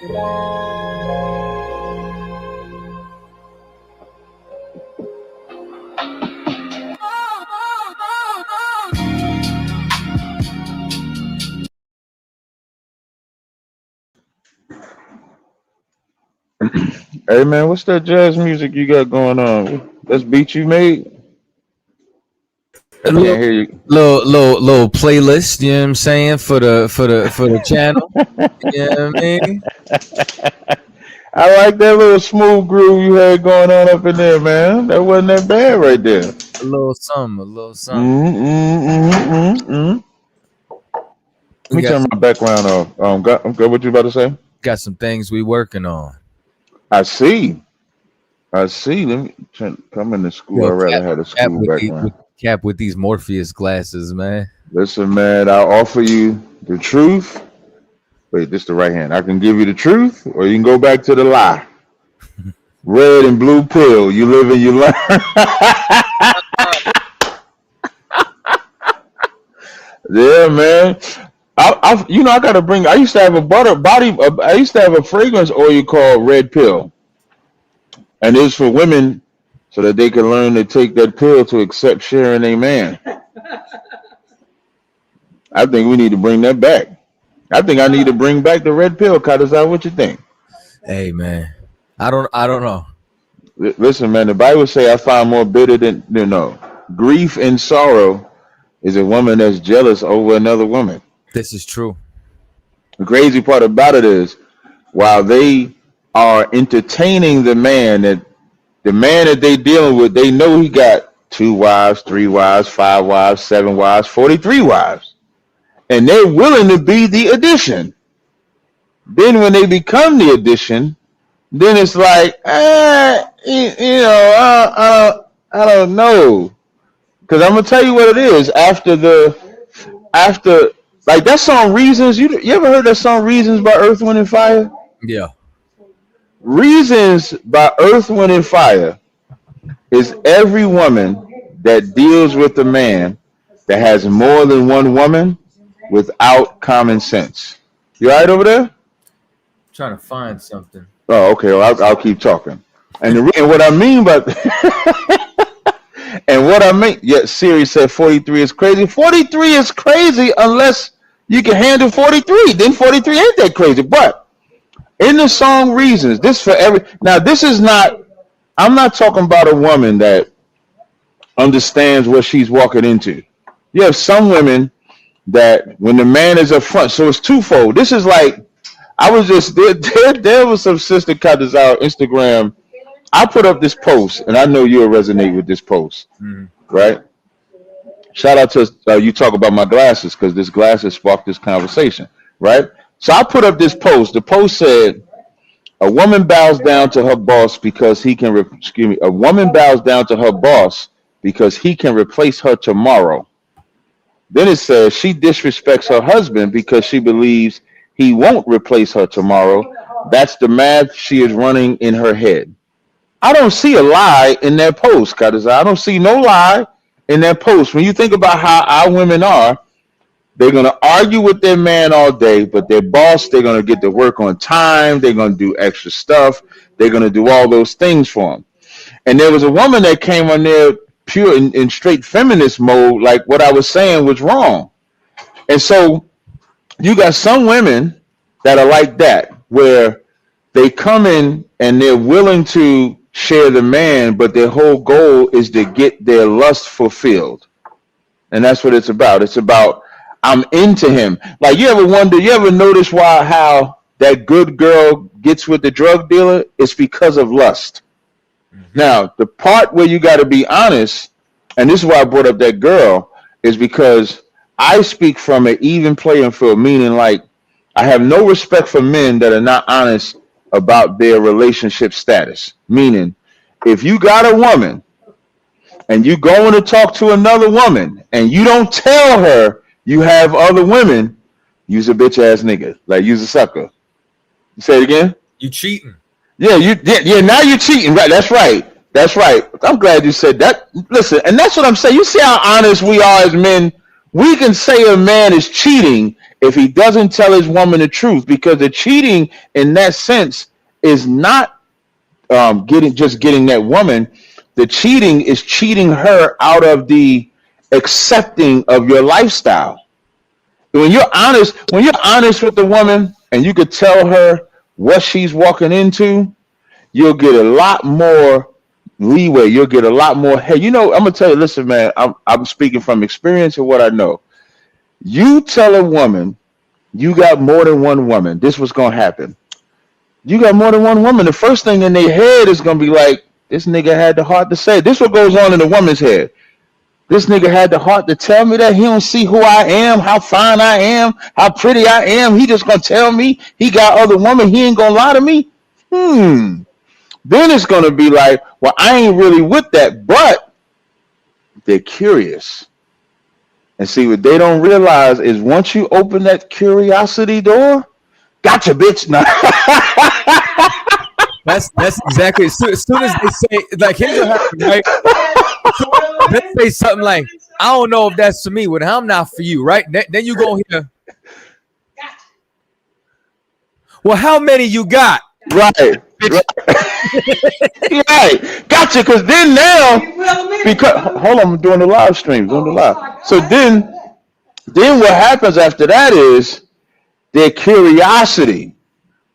Hey man, what's that jazz music you got going on? That's beat you made? I A can't little, hear you. little playlist, you know what I'm saying, for the channel. You know what I mean? I like that little smooth groove you had going on up in there, man. That wasn't that bad right there. A little something. Let me turn my background off. Got what you about to say? Got some things we working on. I see. Let me come into school. Yo, I'd rather have a school background. Cap with these Morpheus glasses, man. Listen, man, I'll offer you the truth. Wait, this the right hand. I can give you the truth, or you can go back to the lie. Red and blue pill. You live and you learn. Yeah, man. I gotta bring. I used to have I used to have a fragrance oil called Red Pill, and it's for women so that they can learn to take that pill to accept sharing a man. I think we need to bring that back. I think I need to bring back the Red Pill. Kadazai, what you think? Hey, man, I don't know. Listen, man. The Bible say I find more bitter than grief and sorrow is a woman that's jealous over another woman. This is true. The crazy part about it is, while they are entertaining the man that they dealing with, they know he got 2 wives, 3 wives, 5 wives, 7 wives, 43 wives, and they're willing to be the addition. Then when they become the addition, then it's like, I don't know, because I'm gonna tell you what it is after like that song Reasons. You ever heard that song Reasons by Earth, Wind and Fire? Yeah. Reasons by Earth, Wind and Fire is every woman that deals with a man that has more than one woman without common sense. You all right over there? I'm trying to find something. Oh, okay. Well, I'll keep talking. And what I mean by Siri said 43 is crazy. 43 is crazy unless you can handle 43. Then 43 ain't that crazy. But in the song Reasons, I'm not talking about a woman that understands what she's walking into. You have some women that when the man is up front, so it's twofold. This is like, I was just, there was some sister cutters out Instagram. I put up this post, and I know you'll resonate with this post, right? Shout out to you talk about my glasses, because this glasses sparked this conversation, right? So I put up this post. The post said, a woman bows down to her boss because he can, a woman bows down to her boss because he can replace her tomorrow. Then it says she disrespects her husband because she believes he won't replace her tomorrow. That's the math she is running in her head. I don't see a lie in that post, Kadazai. I don't see no lie in that post. When you think about how our women are, they're going to argue with their man all day, but their boss, they're going to get to work on time. They're going to do extra stuff. They're going to do all those things for them. And there was a woman that came on there pure in straight feminist mode, like what I was saying was wrong. And so you got some women that are like that, where they come in and they're willing to share the man, but their whole goal is to get their lust fulfilled. And that's what it's about. It's about, I'm into him. Like, you ever notice how that good girl gets with the drug dealer? It's because of lust. Now, the part where you got to be honest, and this is why I brought up that girl, is because I speak from an even playing field, meaning like I have no respect for men that are not honest about their relationship status. Meaning, if you got a woman and you going to talk to another woman and you don't tell her you have other women, you's a bitch ass nigga. Like, you's a sucker. You say it again? You cheating. Yeah, now you're cheating. Right, that's right. I'm glad you said that. Listen, and that's what I'm saying. You see how honest we are as men we can say a man is cheating if he doesn't tell his woman the truth, because the cheating in that sense is not getting that woman. The cheating is cheating her out of the accepting of your lifestyle. When you're honest with the woman and you could tell her what she's walking into, you'll get a lot more leeway. You'll get a lot more. Hey, I'm gonna tell you. Listen, man. I'm speaking from experience and what I know. You tell a woman you got more than one woman. This was gonna happen. You got more than one woman. The first thing in their head is gonna be like, this nigga had the heart to say. This what goes on in the woman's head. This nigga had the heart to tell me that. He don't see who I am, how fine I am, how pretty I am. He just gonna tell me he got other women. He ain't gonna lie to me. Then it's gonna be like, well, I ain't really with that, but they're curious. And see, what they don't realize is once you open that curiosity door, gotcha, bitch. No. That's exactly. As soon as they say, like, here's what happened, right? Let's say something like, I don't know if that's for me, but I'm not for you, right? Then you go here. Well, how many you got? Right. Right. Gotcha. Because then now, because hold on, I'm doing the live stream. So then what happens after that is their curiosity,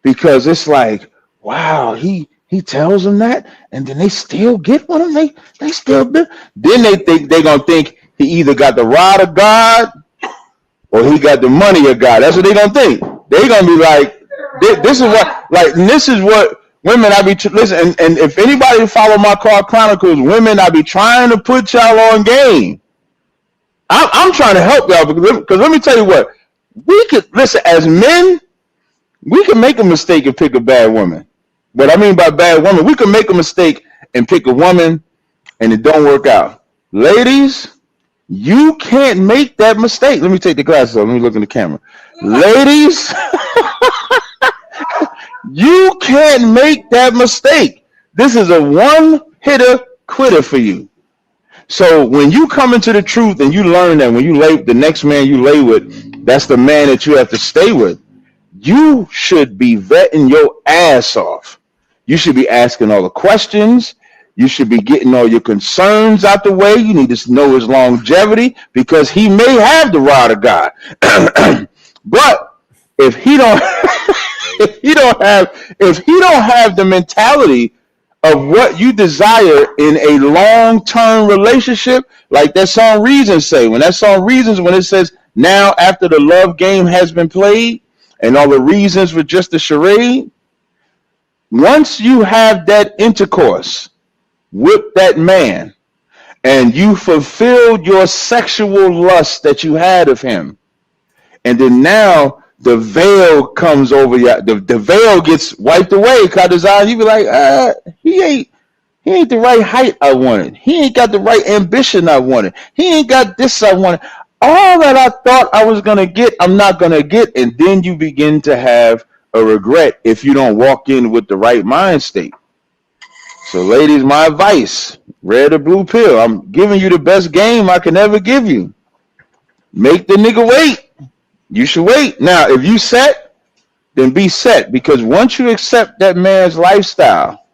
because it's like, wow, he tells them that, and then they still get with him. They still do. Then they think they're gonna think he either got the rod of God or he got the money of God. That's what they're gonna think. They're gonna be like, this is what women I be listen. And if anybody follow my Car Chronicles, women I be trying to put y'all on game. I'm trying to help y'all because let me tell you what, we could listen as men. We can make a mistake and pick a bad woman. What I mean by bad woman, we can make a mistake and pick a woman and it don't work out. Ladies, you can't make that mistake. Let me take the glasses off. Let me look in the camera. Ladies, you can't make that mistake. This is a one-hitter quitter for you. So when you come into the truth and you learn that when you lay the next man you lay with, that's the man that you have to stay with, you should be vetting your ass off. You should be asking all the questions. You should be getting all your concerns out the way. You need to know his longevity because he may have the rod of God. But if he don't have the mentality of what you desire in a long-term relationship, like that song Reasons say, when it says, now after the love game has been played and all the reasons were just a charade, once you have that intercourse with that man and you fulfilled your sexual lust that you had of him, and then now the veil comes over you, the veil gets wiped away, you be like, he ain't the right height I wanted. He ain't got the right ambition I wanted. He ain't got this I wanted. All that I thought I was going to get, I'm not going to get. And then you begin to have a regret if you don't walk in with the right mind state. So ladies, my advice, red or blue pill, I'm giving you the best game I can ever give you. Make the nigga wait. You should wait. Now, if you set, then be set. Because once you accept that man's lifestyle,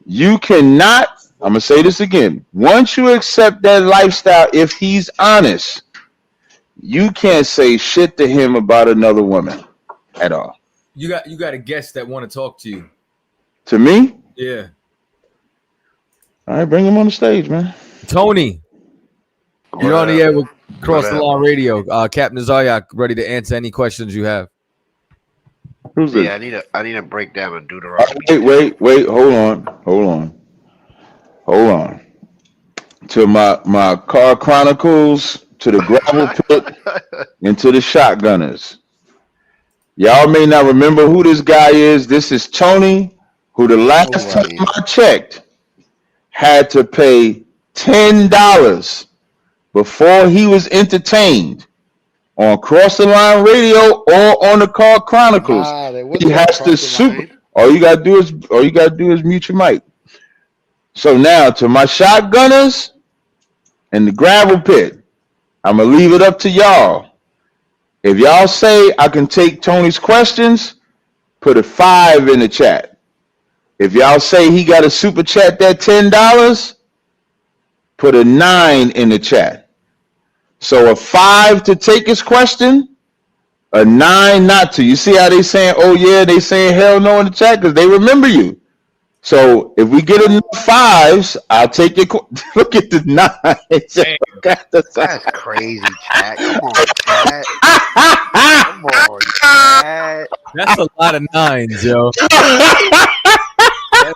you cannot, I'm going to say this again. Once you accept that lifestyle, if he's honest, you can't say shit to him about another woman at all. You got a guest that want to talk to you. To me? Yeah. All right, bring him on the stage, man. Tony, you're on the air with Cross the Line Radio. Captain Zaryak, ready to answer any questions you have. Who's this? Yeah, I need a breakdown of Deuteronomy. Wait, hold on. To my Car Chronicles, to the gravel pit, and to the shotgunners. Y'all may not remember who this guy is. This is Tony, who the last time I checked had to pay $10 before he was entertained on Cross the Line Radio or on the Car Chronicles. He has to super. All you gotta do is mute your mic. So now to my shotgunners and the gravel pit, I'm gonna leave it up to y'all. If y'all say I can take Tony's questions, put a 5 in the chat. If y'all say he got a super chat that $10, put a 9 in the chat. So a 5 to take his question, a 9 not to. You see how they saying, oh yeah, they saying hell no in the chat because they remember you. So if we get enough 5s, I'll take your look at the 9. That's crazy, chat. Come on, chat. Come on, chat. That's a lot of 9s, yo.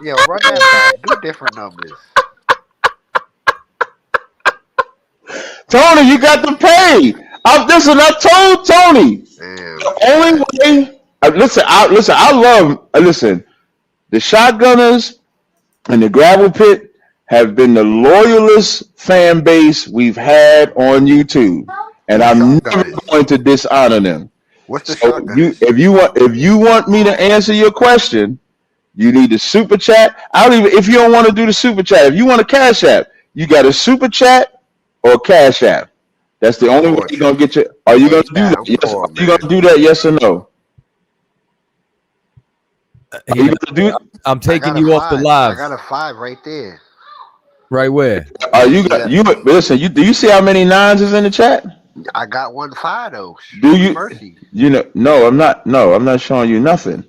Yo, run that back. Do different numbers. Tony, you got to pay. Listen, I told Tony. Damn. The only way. Listen. The shotgunners and the gravel pit have been the loyalest fan base we've had on YouTube, and I'm never going to dishonor them. What's the So if you want me to answer your question, you need to super chat. If you don't want to do the super chat, if you want a cash app, you got a super chat or cash app. That's the only way you're gonna get your. Are you gonna do that? Yes. Are you gonna do that? Yes or no? Are you gonna do? I'm taking you off the live. I got a 5 right there. Right where? Are you listen? Do you see how many 9s is in the chat? I got 1 5 though. Do you? Mercy. You know? No, I'm not. No, I'm not showing you nothing.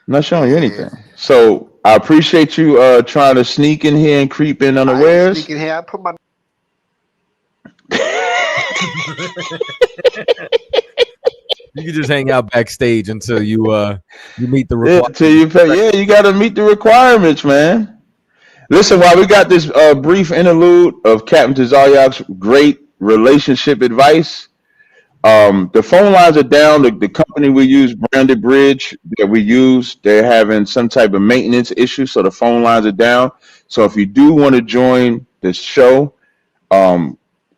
I'm not showing you anything. So I appreciate you trying to sneak in here and creep in unawares. Sneak in here. I put my. You can just hang out backstage until you meet the requirements. Until you pay. Yeah, you got to meet the requirements, man. Listen, while we got this brief interlude of Captain Tazaryak's great relationship advice, the phone lines are down. The company we use, Branded Bridge, that we use, they're having some type of maintenance issue, so the phone lines are down. So if you do want to join this show,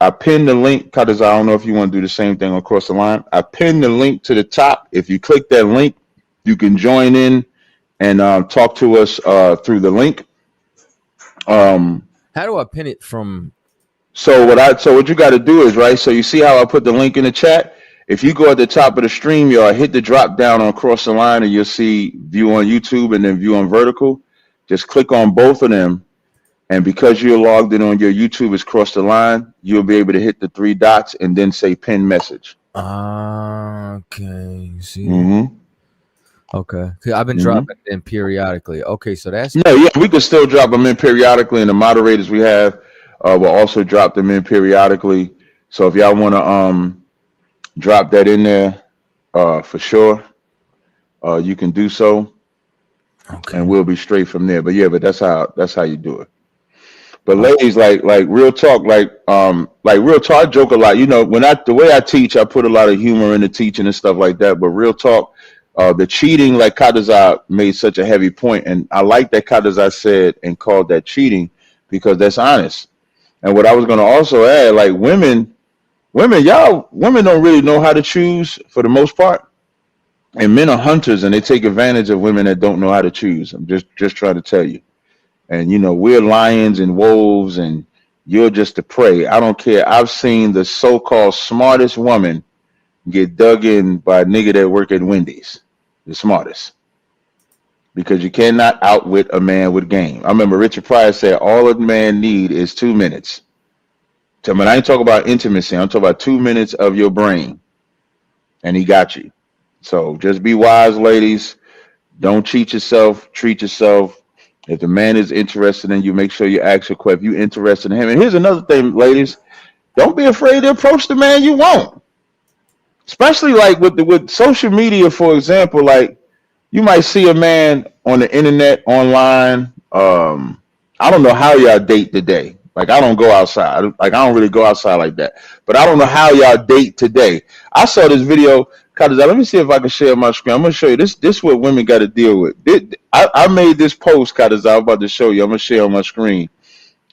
I pinned the link, because I don't know if you want to do the same thing across the line. I pinned the link to the top. If you click that link, you can join in and talk to us through the link. How do I pin it from? So what you got to do is, right, so you see how I put the link in the chat? If you go at the top of the stream, you'll hit the drop down on across the line and you'll see view on YouTube and then view on vertical. Just click on both of them. And because you're logged in on your YouTube, it's crossed the line, you'll be able to hit the 3 dots and then say pin message. Okay. See. Mm-hmm. Okay. I've been dropping them periodically. Okay, so that's yeah. We could still drop them in periodically, and the moderators we have will also drop them in periodically. So if y'all want to drop that in there for sure, you can do so. Okay. And we'll be straight from there. But that's how you do it. But ladies, like real talk, like real talk, I joke a lot. You know, the way I teach, I put a lot of humor in the teaching and stuff like that. But real talk, the cheating, like Kadazar made such a heavy point, and I like that Kadazar said and called that cheating because that's honest. And what I was going to also add, like women don't really know how to choose for the most part, and men are hunters and they take advantage of women that don't know how to choose. I'm just trying to tell you. And, you know, we're lions and wolves and you're just the prey. I don't care. I've seen the so-called smartest woman get dug in by a nigga that work at Wendy's. The smartest. Because you cannot outwit a man with game. I remember Richard Pryor said all a man need is 2 minutes. So when I ain't talking about intimacy, I'm talking about 2 minutes of your brain. And he got you. So just be wise, ladies. Don't cheat yourself. Treat yourself. If the man is interested in you, make sure you ask your question. If you're interested in him. And here's another thing, ladies. Don't be afraid to approach the man you want. Especially like with social media, for example, like you might see a man on the internet, online. I don't know how y'all date today. Like I don't go outside. Like I don't really go outside like that. But I don't know how y'all date today. I saw this video. Let me see if I can share my screen. I'm gonna show you this. This is what women got to deal with. I made this post, I'm about to show you. I'm gonna share on my screen,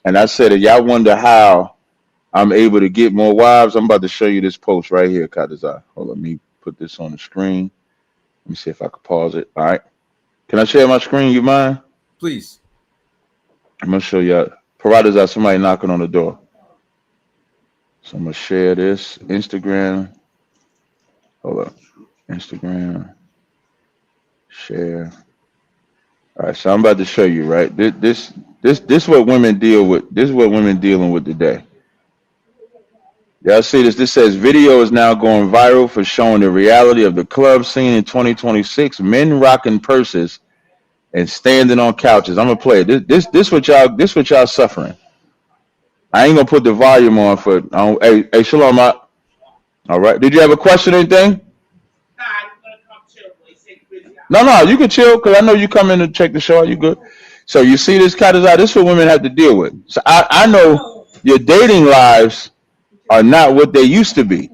and I said, if y'all wonder how I'm able to get more wives, I'm about to show you this post right here, Kadazar. Hold on, let me put this on the screen. Let me see if I can pause it. All right. Can I share my screen? You mind? Please. I'm gonna show y'all. Providers are somebody knocking on the door. So I'm gonna share this Instagram. Hold up, Instagram share. All right, so I'm about to show you. Right, this what women deal with. This is what women dealing with today. Y'all see this? This says video is now going viral for showing the reality of the club scene in 2026. Men rocking purses and standing on couches. I'm gonna play it. This what y'all suffering. I ain't gonna put the volume on for. Hey, shalom. All right. Did you have a question or anything? No, you can chill because I know you come in to check the show out. You good? So you see this kind of this is what women have to deal with. So I know your dating lives are not what they used to be.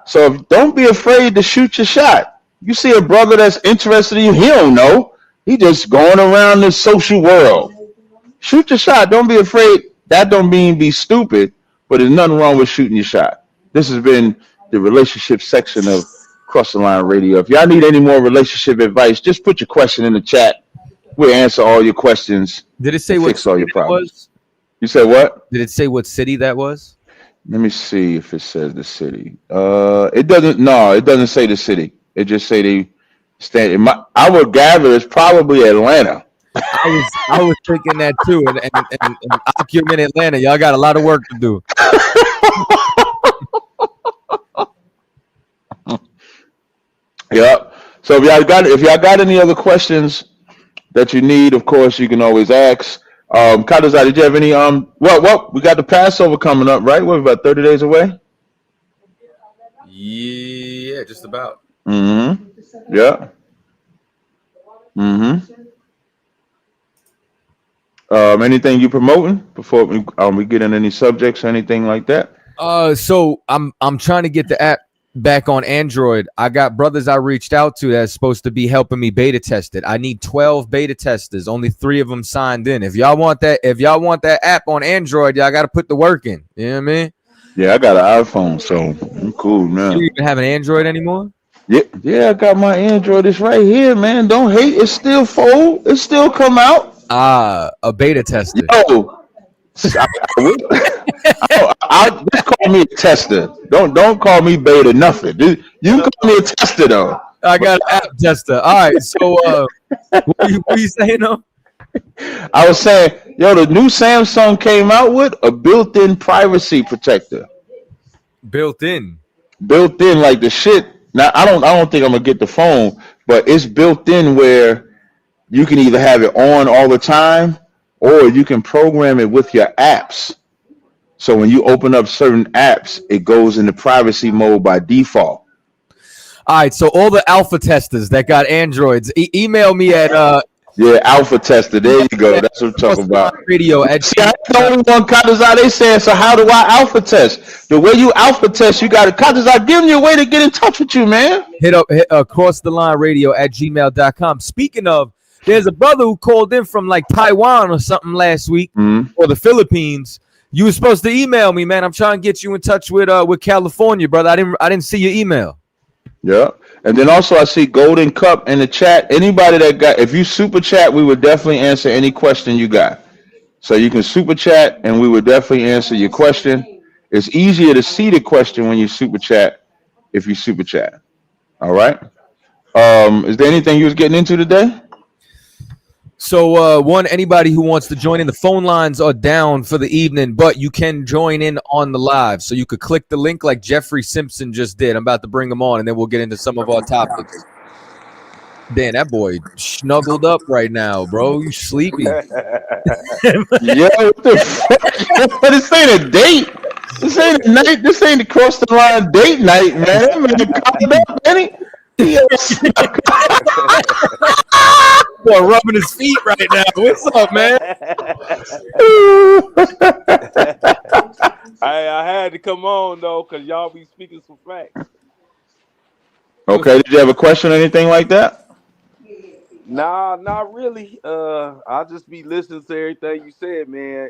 So don't be afraid to shoot your shot. You see a brother that's interested in you, he don't know. He just going around this social world. Shoot your shot. Don't be afraid. That don't mean be stupid, but there's nothing wrong with shooting your shot. This has been the relationship section of Cross the Line Radio. If y'all need any more relationship advice, just put your question in the chat. We'll answer all your questions. Did it say what fix all your problems? was? You said what? Did it say what city that was? Let me see if it says the city. It doesn't. No, it doesn't say the city. It just say they stand. I would gather it's probably Atlanta. I was thinking that too. And Occupy in Atlanta, y'all got a lot of work to do. Yep. So if y'all got any other questions that you need, of course you can always ask. Kadazai, did you have any well, we got the Passover coming up, right? We're about 30 days away. Yeah, just about. Mm-hmm. Yeah. Mm-hmm. Anything you promoting before we get in any subjects or anything like that? So I'm trying to get the app back on Android. I got brothers I reached out to that's supposed to be helping me beta test it. I need 12 beta testers. Only 3 of them signed in. If y'all want that app on Android, y'all got to put the work in. You know what I mean? Yeah, I got an iPhone, so I'm cool now. You don't even have an Android anymore? Yeah, I got my Android. It's right here, man. Don't hate. It's still full. It still come out. A beta tester. Yo, just call me a tester. Don't call me beta nothing. You can call me a tester though. I got an app tester. All right. So what you saying though? I was saying, yo, the new Samsung came out with a built-in privacy protector. Built in Like the shit. Now I don't think I'm gonna get the phone, but it's built in where you can either have it on all the time or you can program it with your apps. So when you open up certain apps, it goes into privacy mode by default. All right, so all the alpha testers that got Androids, email me at alpha tester. There you go. That's what I'm talking about. Radio at See, I the only one Kadazai they saying, so how do I alpha test? The way you alpha test, you got to Kadazai, give me a way to get in touch with you, man. Hit Cross the Line Radio at gmail.com. Speaking of, there's a brother who called in from like Taiwan or something last week or the Philippines. You were supposed to email me, man. I'm trying to get you in touch with California, brother. I didn't see your email. Yeah. And then also I see Golden Cup in the chat. Anybody that got, if you super chat, we would definitely answer any question you got. So you can super chat and we would definitely answer your question. It's easier to see the question when you super chat if you super chat. All right. Is there anything you was getting into today? So anybody who wants to join in, the phone lines are down for the evening, but you can join in on the live. So you could click the link like Jeffrey Simpson just did. I'm about to bring him on, and then we'll get into some of our topics. Dan, that boy snuggled up right now, bro. You sleepy? Yeah, what the fuck? This ain't a date. This ain't a night. This ain't the Cross the Line date night, man. Calm down, Benny. Boy, rubbing his feet right now. What's up, man? I had to come on though, cause y'all be speaking some facts. Okay, did you have a question or anything like that? Nah, not really. I'll just be listening to everything you said, man.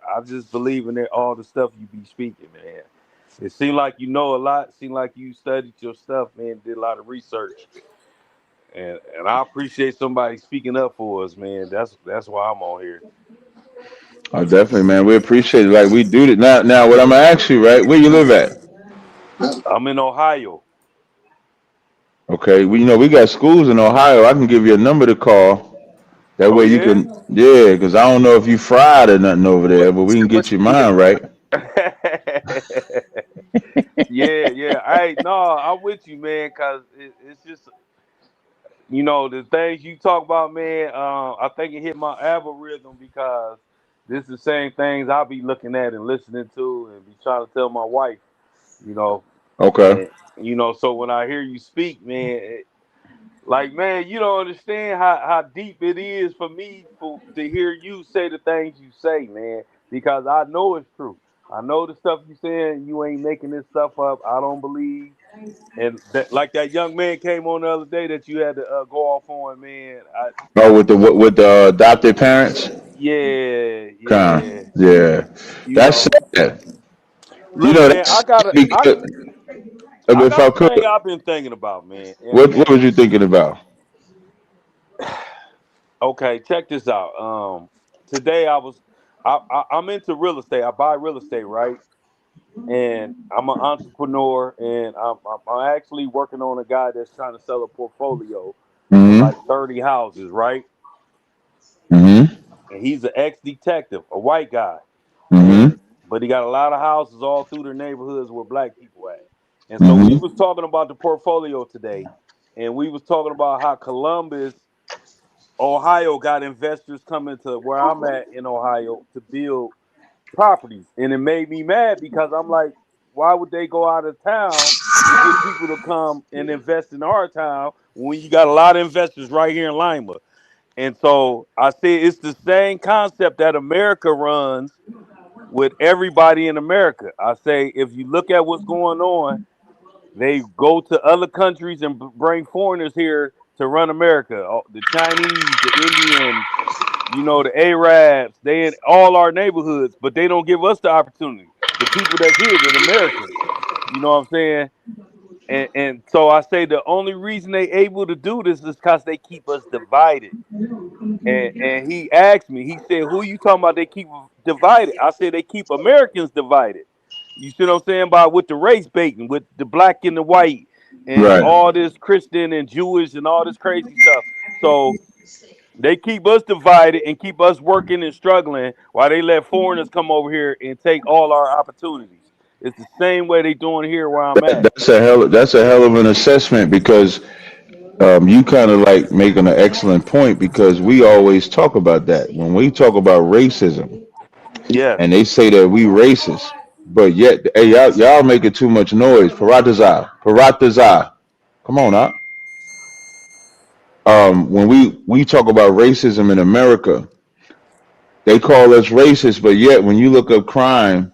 I just believe in all the stuff you be speaking, man. It seemed like you know a lot. Seemed like you studied your stuff, man. Did a lot of research, and I appreciate somebody speaking up for us, man. That's why I'm on here. Oh, definitely, man. We appreciate it. Like we do it now. Now, what I'm gonna ask you, right? Where you live at? I'm in Ohio. Okay. We got schools in Ohio. I can give you a number to call. That Oh way you yeah. can, yeah. Because I don't know if you fried or nothing over What, there, but we can what get your you eat? mind right. Yeah, yeah. Hey, no, I'm with you, man, because it's just the things you talk about, man. I think it hit my algorithm because this is the same things I'll be looking at and listening to and be trying to tell my wife, you know, Okay. and so when I hear you speak, man, like, man, you don't understand how deep it is for me to hear you say the things you say, man, because I know it's true. I know the stuff you saying. You ain't making this stuff up. I don't believe. And that, like that young man came on the other day that you had to go off on, man. Oh, with the adopted parents. Yeah, Kind. yeah. Yeah. You That's know, sad. look, man, That's because I if got I a thing could, I've been thinking about, man. what was you thinking about? Okay, check this out. Today I'm into real estate. I buy real estate, right? And I'm an entrepreneur, and I'm actually working on a guy that's trying to sell a portfolio of like Mm-hmm. 30 houses, right? Mm-hmm. And he's an ex-detective, a white guy, and Mm-hmm. but he got a lot of houses all through the neighborhoods where black people at. And so we was Mm-hmm. talking about the portfolio today, and we was talking about how Columbus, Ohio, got investors coming to where I'm at in Ohio to build properties, and it made me mad because I'm like, why would they go out of town to get people to come and invest in our town when you got a lot of investors right here in Lima? And so I say it's the same concept that America runs with everybody in America. I say if you look at what's going on, they go to other countries and bring foreigners here to run America. The Chinese, the Indians, the Arabs, they in all our neighborhoods, but they don't give us the opportunity. The people that's here, the Americans. You know what I'm saying? And so I say the only reason they able to do this is because they keep us divided. And he asked me, he said, who you talking about they keep divided? I said they keep Americans divided. You see what I'm saying? By with the race baiting, with the black and the white, and Right. all this Christian and Jewish and all this crazy stuff. So they keep us divided and keep us working and struggling while they let foreigners come over here and take all our opportunities. It's the same way they doing here where I'm at. That's a hell of an assessment because you kind of like making an excellent point because we always talk about that when we talk about racism Yes. and they say that we racist, but yet hey y'all making too much noise. Paratazar. Come on up. When we talk about racism in America, they call us racist, but yet when you look up crime,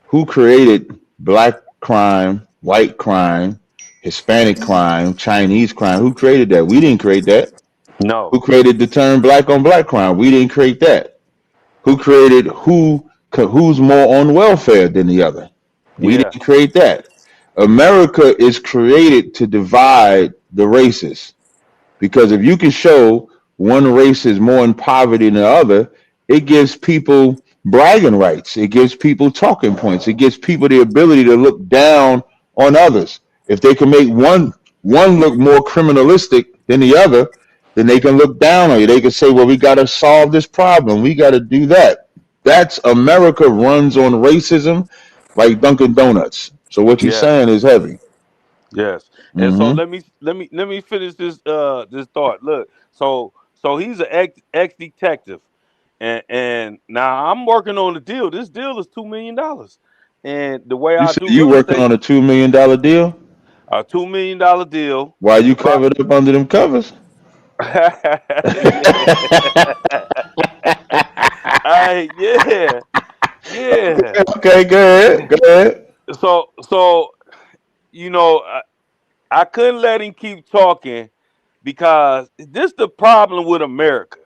who created black crime, white crime, Hispanic crime, Chinese crime? Who created that? We didn't create that. No. Who created the term black on black crime? We didn't create that. Who created who's more on welfare than the other? We Yeah. didn't create that. America is created to divide the races. Because if you can show one race is more in poverty than the other, it gives people bragging rights. It gives people talking points. It gives people the ability to look down on others. If they can make one look more criminalistic than the other, then they can look down on you. They can say, well, we got to solve this problem. We got to do that. That's America runs on racism like Dunkin' Donuts. So what you're Yes. saying is heavy. Yes. And so Mm-hmm. let me finish this thought. Look, so he's an ex detective, and now I'm working on the deal. This deal is $2 million, and the way You I said do you real working estate, on a $2 million deal? a $2 million deal. Why you Prop, covered up under them covers? yeah, yeah, yeah. Okay, go ahead. Go ahead. So I couldn't let him keep talking because this the problem with America.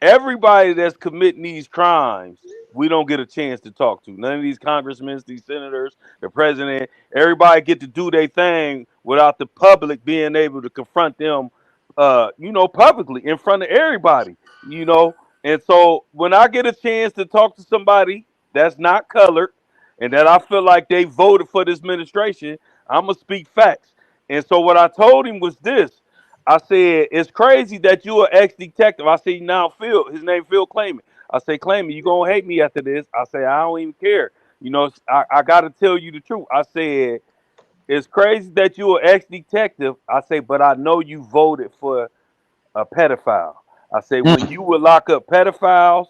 Everybody that's committing these crimes, we don't get a chance to talk to. None of these congressmen, these senators, the president, everybody get to do their thing without the public being able to confront them, publicly in front of everybody, you know. And so when I get a chance to talk to somebody that's not colored and that I feel like they voted for this administration, I'm gonna speak facts. And so what I told him was this. I said, it's crazy that you're an ex-detective. I said, now Phil, his name Phil Clayman. I say, Clayman, you gonna hate me after this. I say, I don't even care. You know, I gotta tell you the truth. I said, it's crazy that you're an ex-detective. I say, but I know you voted for a pedophile. I say, when you would lock up pedophiles,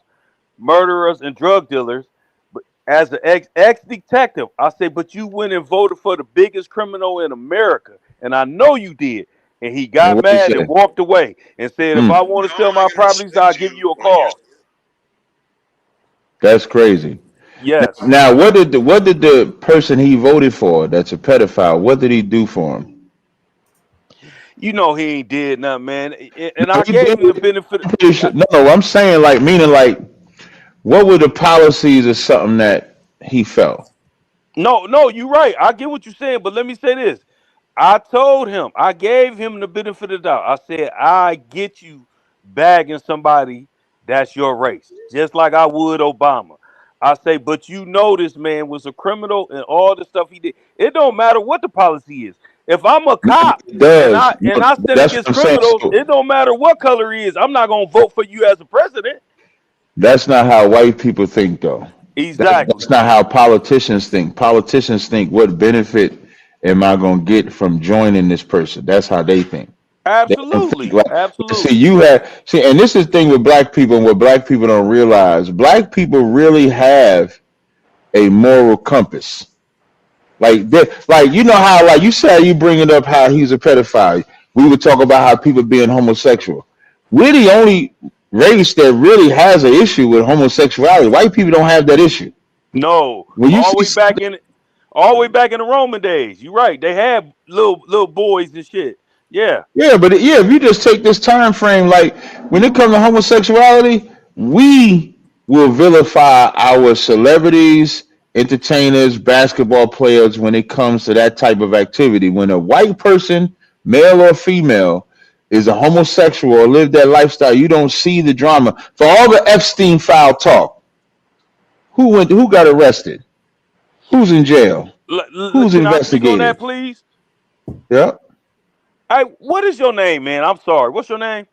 murderers, and drug dealers, but as an ex detective, I say, but you went and voted for the biggest criminal in America, and I know you did. And he And got what he mad and said? walked away and said, if I Mm, want to sell my properties, I'll give you a call. that's crazy. Yes. Now, what did the person he voted for that's a pedophile? What did he do for him? You know he ain't did nothing, man. And No, I he gave him the did. benefit. I'm pretty sure. No, I'm saying like meaning like what were the policies or something that he felt? No, you're right. I get what you're saying, but let me say this. I told him, I gave him the benefit of the doubt. I said, I get you bagging somebody that's your race, just like I would Obama. I say, but you know this man was a criminal and all the stuff he did. It don't matter what the policy is. If I'm a cop It and does. I stand That's what against I'm saying. criminals, So it don't matter what color he is. I'm not gonna vote for you as a president. that's not how white people think, though. That's Exactly. not how politicians think. Politicians think, what benefit am I going to get from joining this person? That's how they think. They don't think Absolutely. like, see, Absolutely. you have, see, and this is the thing with black people and what black people don't realize. Black people really have a moral compass. Like, like you know how, like you said, you bring it up how he's a pedophile. We would talk about how people being homosexual. We're the only race that really has an issue with homosexuality. White people don't have that issue. No, When you see something, all the way back in the Roman days. You're right. They had little boys and shit. Yeah. yeah, but yeah, if you just take this time frame, like when it comes to homosexuality, we will vilify our celebrities, entertainers, basketball players when it comes to that type of activity. When a white person, male or female, is a homosexual or live that lifestyle, you don't see the drama. For all the Epstein file talk, who got arrested? Who's in jail? Who's Can I speak on that, investigated? please? Yeah. Hey, what is your name, man? I'm sorry. What's your name?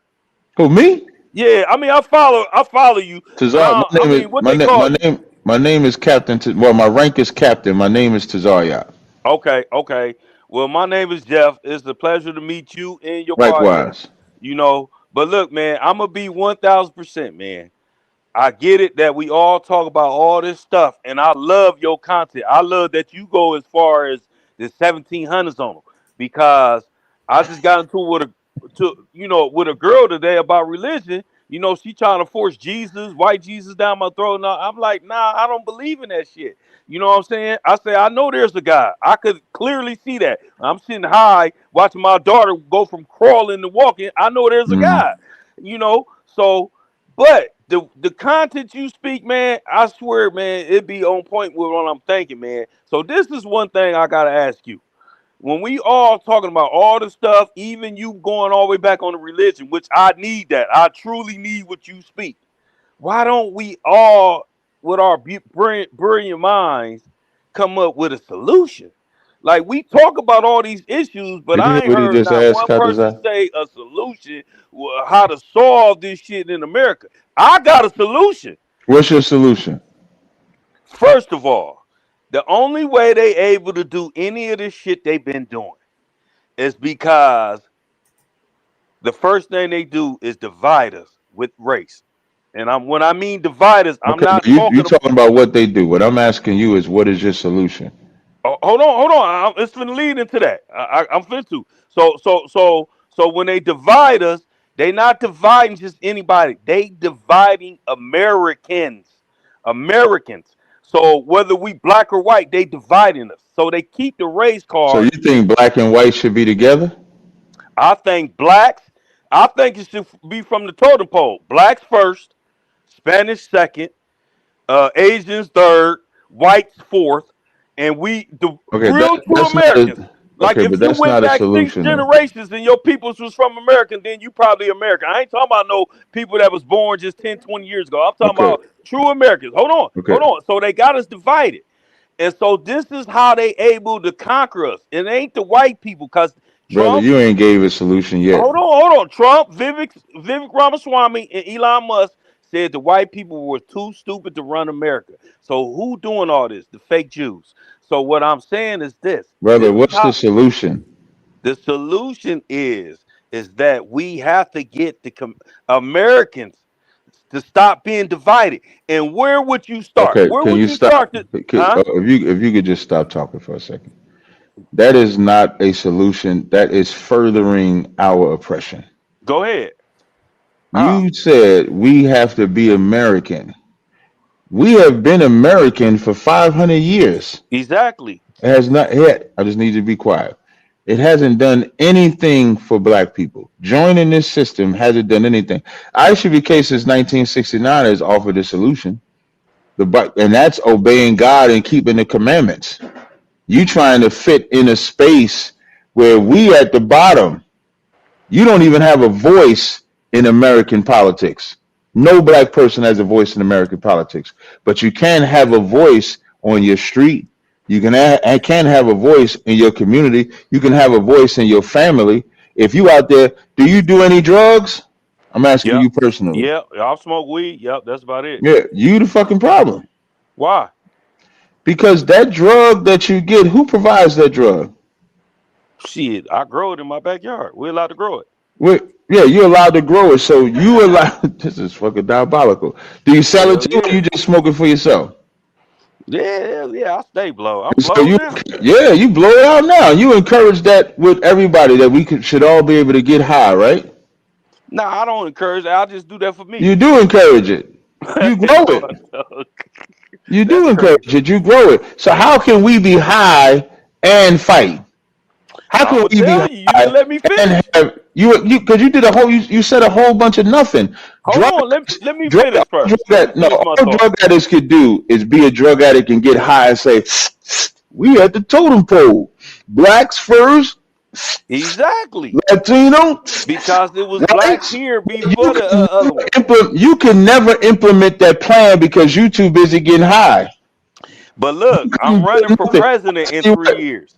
Who, me? Yeah, I mean, I follow you, but Tazar, I mean, what they call you? my name is Captain. Well, my rank is Captain. My name is Tazar. Okay, okay. Well, my name is Jeff. It's a pleasure to meet you and your partner. Likewise. You know, but look, man, I'm gonna be 1,000%, man. I get it that we all talk about all this stuff, and I love your content. I love that you go as far as the 1700s on them because I just got into it with a girl today about religion. You know, she trying to force Jesus, white Jesus, down my throat. And I'm like, nah, I don't believe in that shit. You know what I'm saying? I say, I know there's a God. I could clearly see that. I'm sitting high watching my daughter go from crawling to walking. I know there's a Mm. God. You know, so but the content you speak, man, I swear, man, it be on point with what I'm thinking, man. So this is one thing I gotta ask you. When we all talking about all the stuff, even you going all the way back on the religion, which I need that. I truly need what you speak. Why don't we all, with our brilliant minds, come up with a solution? Like we talk about all these issues, but Did you hear I ain't what he heard just not asked, one person Katazai? say a solution, how to solve this shit in America. I got a solution. What's your solution? First of all, the only way they able to do any of this shit they've been doing is because the first thing they do is divide us with race. And when I mean divide us, I'm Okay, but not you talking about. talking about what they do. What I'm asking you is, what is your solution? Oh, hold on. It's finna lead into that. I'm finna to. So when they divide us, they not dividing just anybody. They dividing Americans. Americans. So whether we black or white, they dividing us. So they keep the race So you card. think black and white should be together? I think blacks. I think it should be from the totem pole. Blacks first, Spanish second, Asians third, whites fourth, and we the Okay, real true that's not Americans. a. Like Okay, if but you that's went not a back 6 solution though. generations and your peoples was from America, then you probably American. I ain't talking about no people that was born just 10, 20 years ago. I'm talking Okay, about true Americans. Hold on, okay, hold on. So they got us divided. And so this is how they able to conquer us. It ain't the white people, because brother, Trump, you ain't gave a solution yet. hold on. Trump, Vivek Ramaswamy, and Elon Musk said the white people were too stupid to run America. So who doing all this? The fake Jews. So what I'm saying is this. Brother, This is what's the how solution? the solution is that we have to get the Americans to stop being divided. And where would you start? Okay, Where can would you you stop? start? Huh? If you could just stop talking for a second. That is not a solution. That is furthering our oppression. Go ahead. How? You said we have to be American. We have been American for 500 years. Exactly. It has not yet. I just need to be quiet. It hasn't done anything for black people. Joining this system hasn't done anything. ICBK since 1969 has offered a solution. And that's obeying God and keeping the commandments. You trying to fit in a space where we at the bottom. You don't even have a voice in American politics. No black person has a voice in American politics, but you can have a voice on your street. You can have a voice in your community. You can have a voice in your family. If you out there, do you do any drugs? I'm asking Yep. you personally. Yep. I'll smoke weed. Yep. That's about it. Yeah, you the fucking problem. Why? Because that drug that you get, who provides that drug? Shit, I grow it in my backyard. We're allowed to grow it. Yeah, you're allowed to grow it. So you allow. This is fucking diabolical. Do you sell it Hell too, or yeah. you just smoke it for yourself? Yeah. I stay blow. I'm So blowing now. you blow it out now. You encourage that with everybody that should all be able to get high, right? Nah, I don't encourage it. I'll just do that for me. You do encourage it. You grow No, it. I don't. You That's do encourage crazy. it. You grow it. So how can we be high and fight? How I'm can gonna we be tell you. You high didn't let me and finish. have because you did you said a whole bunch of nothing. Hold Drug on. Let me drug finish first. Let me no, finish my all thought. drug addicts could do is be a drug addict and get high and say, we at the totem pole. Blacks first, Exactly. Latino, Because it was blacks whites. here before the other one. You can never implement that plan because you too busy getting high. But look, I'm running for president in 3 years.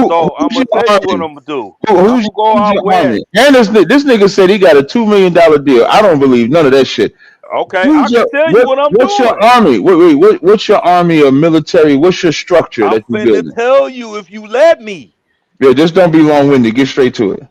So I'm Who's gonna your tell you what army? I'm gonna do. I'm gonna go Who's out your west. army? And this nigga said he got a $2 million deal. I don't believe none of that shit. Okay, I can tell you what I'm What's your doing. army? What's your army or military? What's your structure I'm that you finna building? tell you if you let me. Yeah, just don't be long-winded. Get straight to it.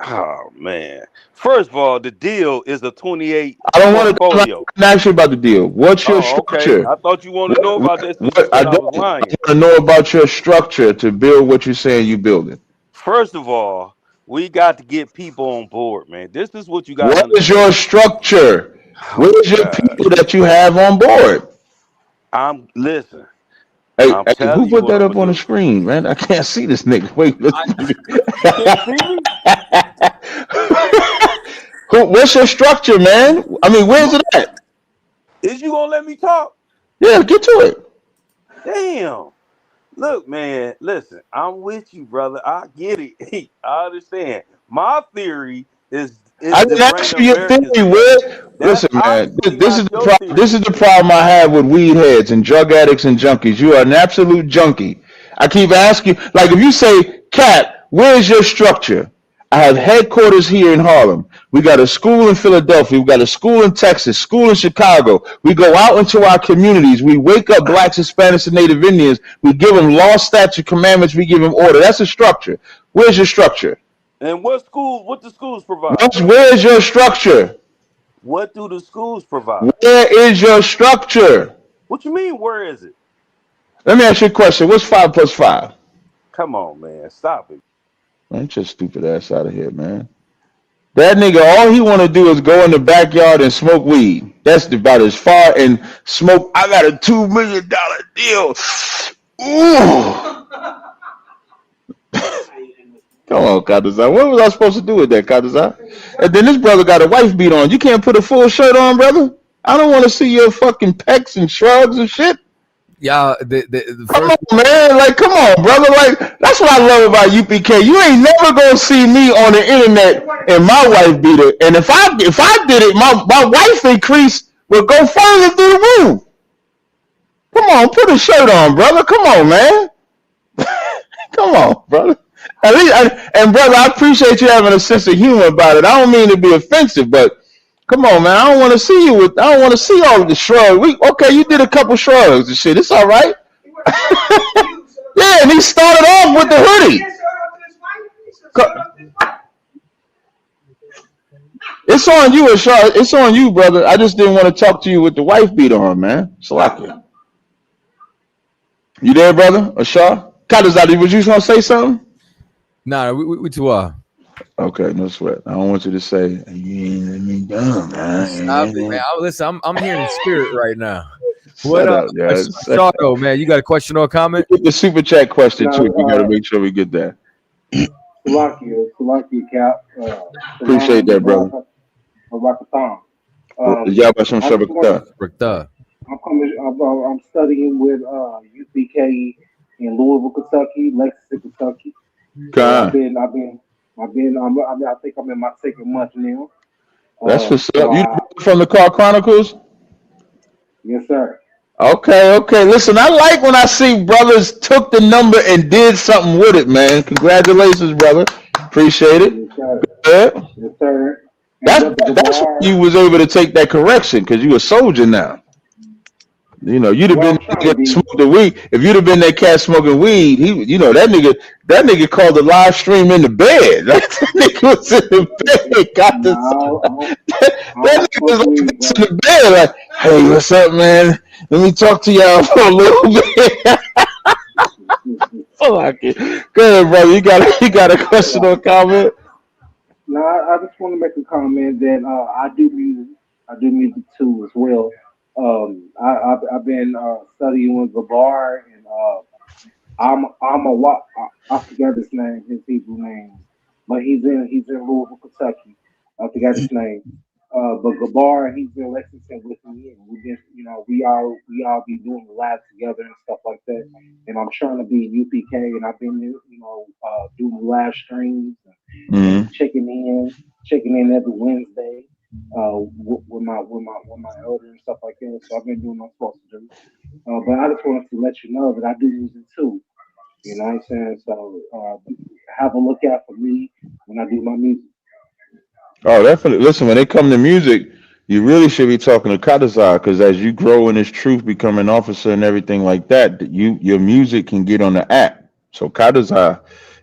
Oh man. First of all, the deal is a 28 I don't want to portfolio. ask you about the deal. What's your Oh, okay. structure? I thought you wanted to know about that since you I said I don't was I want lying. to know about your structure to build what you're saying you building. First of all, we got to get people on board, man. This is what you got to What is your understand. structure? Oh my Where's your God. people that you have on board? Listen, Hey, I'm who telling you put what that I'm up gonna on the do. screen, man? I can't see this nigga. Wait, Can't see me? what's your structure, man? I mean, where's it at? Is you gonna let me talk? Yeah, get to it. Damn. Look, man, listen, I'm with you, brother. I get it. I understand. My theory is I to didn't bring ask you your Americans theory. together. Listen, That's man. obviously not your This theory. is the problem I have with weed heads and drug addicts and junkies. You are an absolute junkie. I keep asking, like, if you say, "Cat, where's your structure?" I have headquarters here in Harlem. We got a school in Philadelphia. We got a school in Texas, school in Chicago. We go out into our communities. We wake up blacks, Hispanics, and Native Indians. We give them law, statute, commandments. We give them order. That's a structure. Where's your structure? And what the schools provide? Where's your structure? What do the schools provide? Where is your structure? What you mean, where is it? Let me ask you a question. What's 5 plus 5? Come on, man. Stop it. Man, get your stupid ass out of here, man. That nigga, all he want to do is go in the backyard and smoke weed. That's about as far and smoke. I got a $2 million deal. Ooh. Come on, Kadazar. What was I supposed to do with that, Kadazar? And then this brother got a wife beat on. You can't put a full shirt on, brother? I don't want to see your fucking pecs and shrugs and shit. Yeah, the Come first. on, man. Like, come on, brother. Like, that's what I love about UPK. You ain't never gonna see me on the internet and my wife beater. And if I did it, my wife increase would go further through the room. Come on, put a shirt on, brother. Come on, man. Come on, brother. At least, and brother, I appreciate you having a sense of humor about it. I don't mean to be offensive, but come on, man. I don't want to see you with. I don't want to see all of the shrugs. Okay, you did a couple shrugs and shit. It's all right. Yeah, and he started off with the hoodie. It's on you, Ashar. It's on you, brother. I just didn't want to talk to you with the wife beat on, man. Salaki. You there, brother? Ashar? Kadazadi, was you gonna say something? Nah, we too Okay, no sweat. I don't want you to say you ain't let me down, man. Stop it, man. Listen, I'm here in spirit right now. What up, guys? Shadow, man, you got a question or a comment? Get the super chat question too. We gotta make sure we get that. Salaki, Cap. Appreciate that, brother. I'm studying with UPK in Louisville, Kentucky, Lexington, Kentucky. I think I'm in my second month now. That's what's up. You from the Car Chronicles? Yes, sir. Okay. Listen, I like when I see brothers took the number and did something with it, man. Congratulations, brother. Appreciate it. Yes, sir. Good. Yes, sir. That's why you was able to take that correction, because you a soldier now. You know, you'd have been smoking weed. If you'd have been that cat smoking weed, that nigga called the live stream in the bed. That nigga was in the bed. That nigga was in the bed like, hey, what's up, man? Let me talk to y'all for a little bit. Go ahead, brother. You got a question or comment? No, I just want to make a comment that I do music too as well. I've been studying with Gabar, and I forgot his name, his Hebrew name, but he's in Louisville, Kentucky. I forgot his name. But Gabar, he's in Lexington with me, and we just, we all be doing the live together and stuff like that. And I'm trying to be UPK, and I've been, doing the live streams, and checking in every Wednesday, with my elder and stuff like that. So I've been doing what I'm supposed to do. But I just wanted to let you know that I do music too. You know what I'm saying? So have a look out for me when I do my music. Oh, definitely. Listen, when it comes to music, you really should be talking to Kadazar, because as you grow in this truth, become an officer and everything like that, your music can get on the app. So Kadazar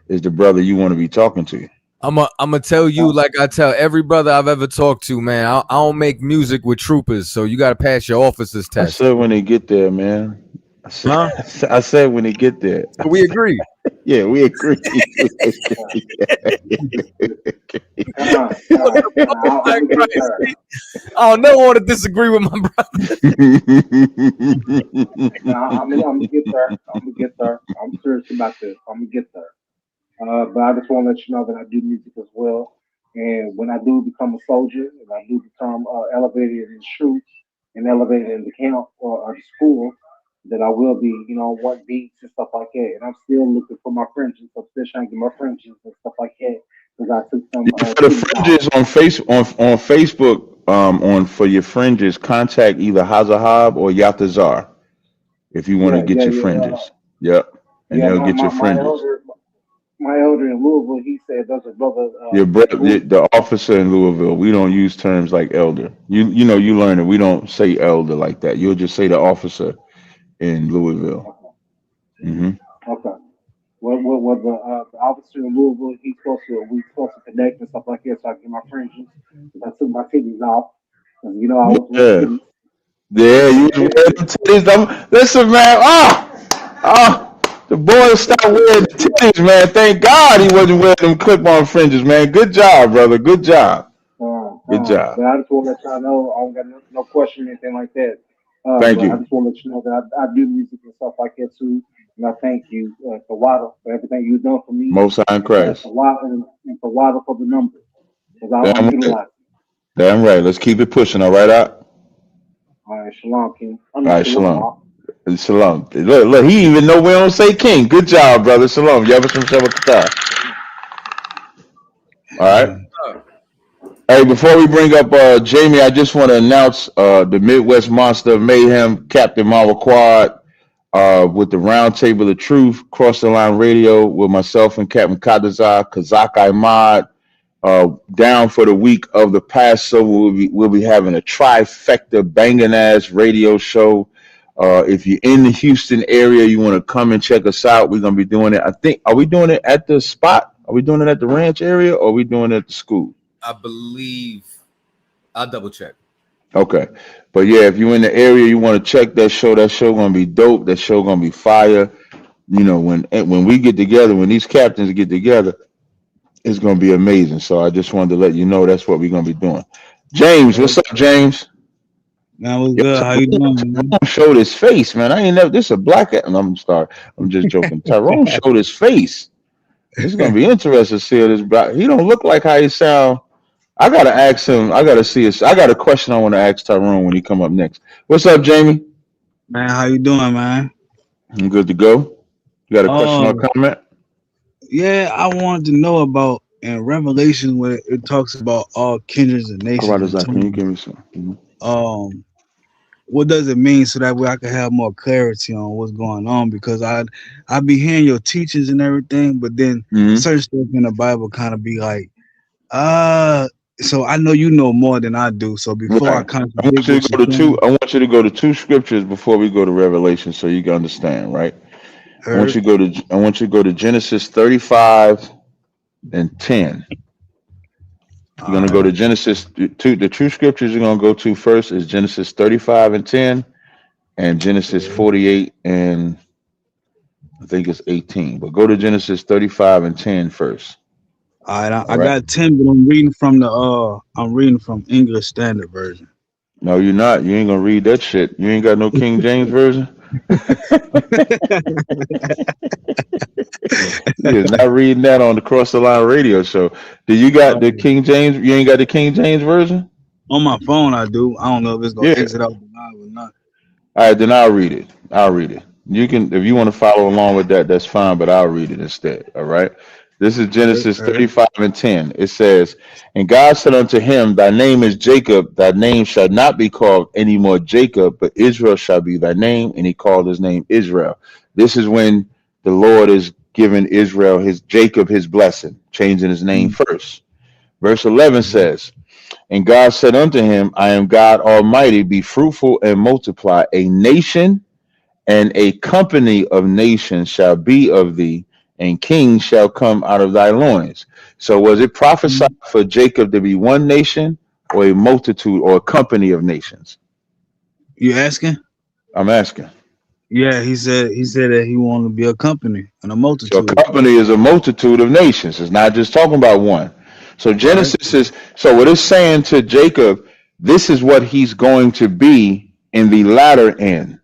is the brother you want to be talking to. I'm gonna tell you, like I tell every brother I've ever talked to, man. I don't make music with troopers, so you got to pass your officer's test. I said when they get there, man. I said when they get there. We agree. Yeah, we agree. I don't never want to disagree with my brother. I'm gonna get there. I'm serious about this. I'm gonna get there. But I just want to let you know that I do music as well. And when I do become a soldier, and I do become elevated in truth and elevated in the camp or the school, that I will be, one beats and stuff like that. And I'm still looking for my fringes. I'm still trying to get my fringes and stuff like that. Because I took some. For the fringes on Facebook, for your fringes, contact either Hazahab or Yatazar if you want to get your fringes. Yep, and they'll get your fringes. My elder in Louisville, he said, "There's a brother." The officer in Louisville. We don't use terms like elder. You learn it. We don't say elder like that. You'll just say the officer in Louisville. Okay. Okay. Well, the officer in Louisville, we supposed to connect and stuff like that, so I can get my fringes. I took my titties off. I was wearing titties. Yeah, you was wearing titties. Listen, man. The boy stopped wearing the titties, man. Thank God he wasn't wearing them clip-on fringes, man. Good job, brother. Good job. Good job. But I just want to let y'all know I don't got no question or anything like that. Thank you. I just want to let you know that I do music and stuff like that too. And I thank you, for everything you've done for me. Most High in Christ. And for Water for the numbers. Damn right. Let's keep it pushing, all right, Out? All right, shalom, King. All right, shalom. Shalom. Look, he even know we don't say king. Good job, brother. Shalom. Yabashim Shabbat. All right. Hey, before we bring up Jamie, I just want to announce the Midwest Monster of Mayhem, Captain Marvel Quad, with the Round Table of Truth, Cross the Line Radio with myself and Captain Kadazar, Kazak Ahmad, down for the week of the Passover. We'll be having a trifecta banging ass radio show. If you're in the Houston area, you want to come and check us out. We're gonna be doing it. Are we doing it at the spot? Are we doing it at the ranch area, or are we doing it at the school? I believe I'll double check. Okay, but yeah, if you're in the area, you want to check that show. That show gonna be dope. That show gonna be fire. You know, when we get together, when these captains get together, it's gonna be amazing. So I just wanted to let you know that's what we're gonna be doing. James, what's up, James? Man, what's good? How you doing, man? Tyrone showed his face, man. I ain't never. This is a black. No, I'm sorry. I'm just joking. Tyrone showed his face. It's gonna be interesting to see this. Black. He don't look like how he sound. I gotta ask him. I gotta see his. I got a question I want to ask Tyrone when he come up next. What's up, Jamie? Man, how you doing, man? I'm good to go. You got a question or comment? Yeah, I wanted to know about in Revelation where it talks about all kindreds and nations. All right, can you give me some? What does it mean so that way I can have more clarity on what's going on? Because I be hearing your teachings and everything, but then certain stuff in the Bible kind of be like, so I know you know more than I do. So before I contradict, I want you to go to two scriptures before we go to Revelation, so you can understand, right? I want you to go to Genesis 35 and 10. You're going to go to Genesis 2. The two scriptures you're going to go to first is Genesis 35 and 10 and Genesis 48 and I think it's 18. But go to Genesis 35 and 10 first. All right, I got 10, but I'm reading from English Standard Version. No, you're not. You ain't going to read that shit. You ain't got no King James Version? You're not reading that on the Cross the Line radio show. Do you got the King James? You ain't got the King James Version? On my phone, I do. I don't know if it's going to exit out the live or not. All right, then I'll read it. You can, if you want to follow along with that, that's fine, but I'll read it instead. All right. This is Genesis 35 and 10. It says, and God said unto him, thy name is Jacob, thy name shall not be called any more Jacob, but Israel shall be thy name. And he called his name Israel. This is when the Lord is giving Israel Jacob his blessing, changing his name first. Verse 11 says, and God said unto him, I am God Almighty, be fruitful and multiply. A nation and a company of nations shall be of thee, and kings shall come out of thy loins. So was it prophesied for Jacob to be one nation or a multitude or a company of nations? You asking? I'm asking. Yeah, he said that he wanted to be a company and a multitude. So a company is a multitude of nations. It's not just talking about one. So Genesis is, so what it's saying to Jacob, this is what he's going to be in the latter end.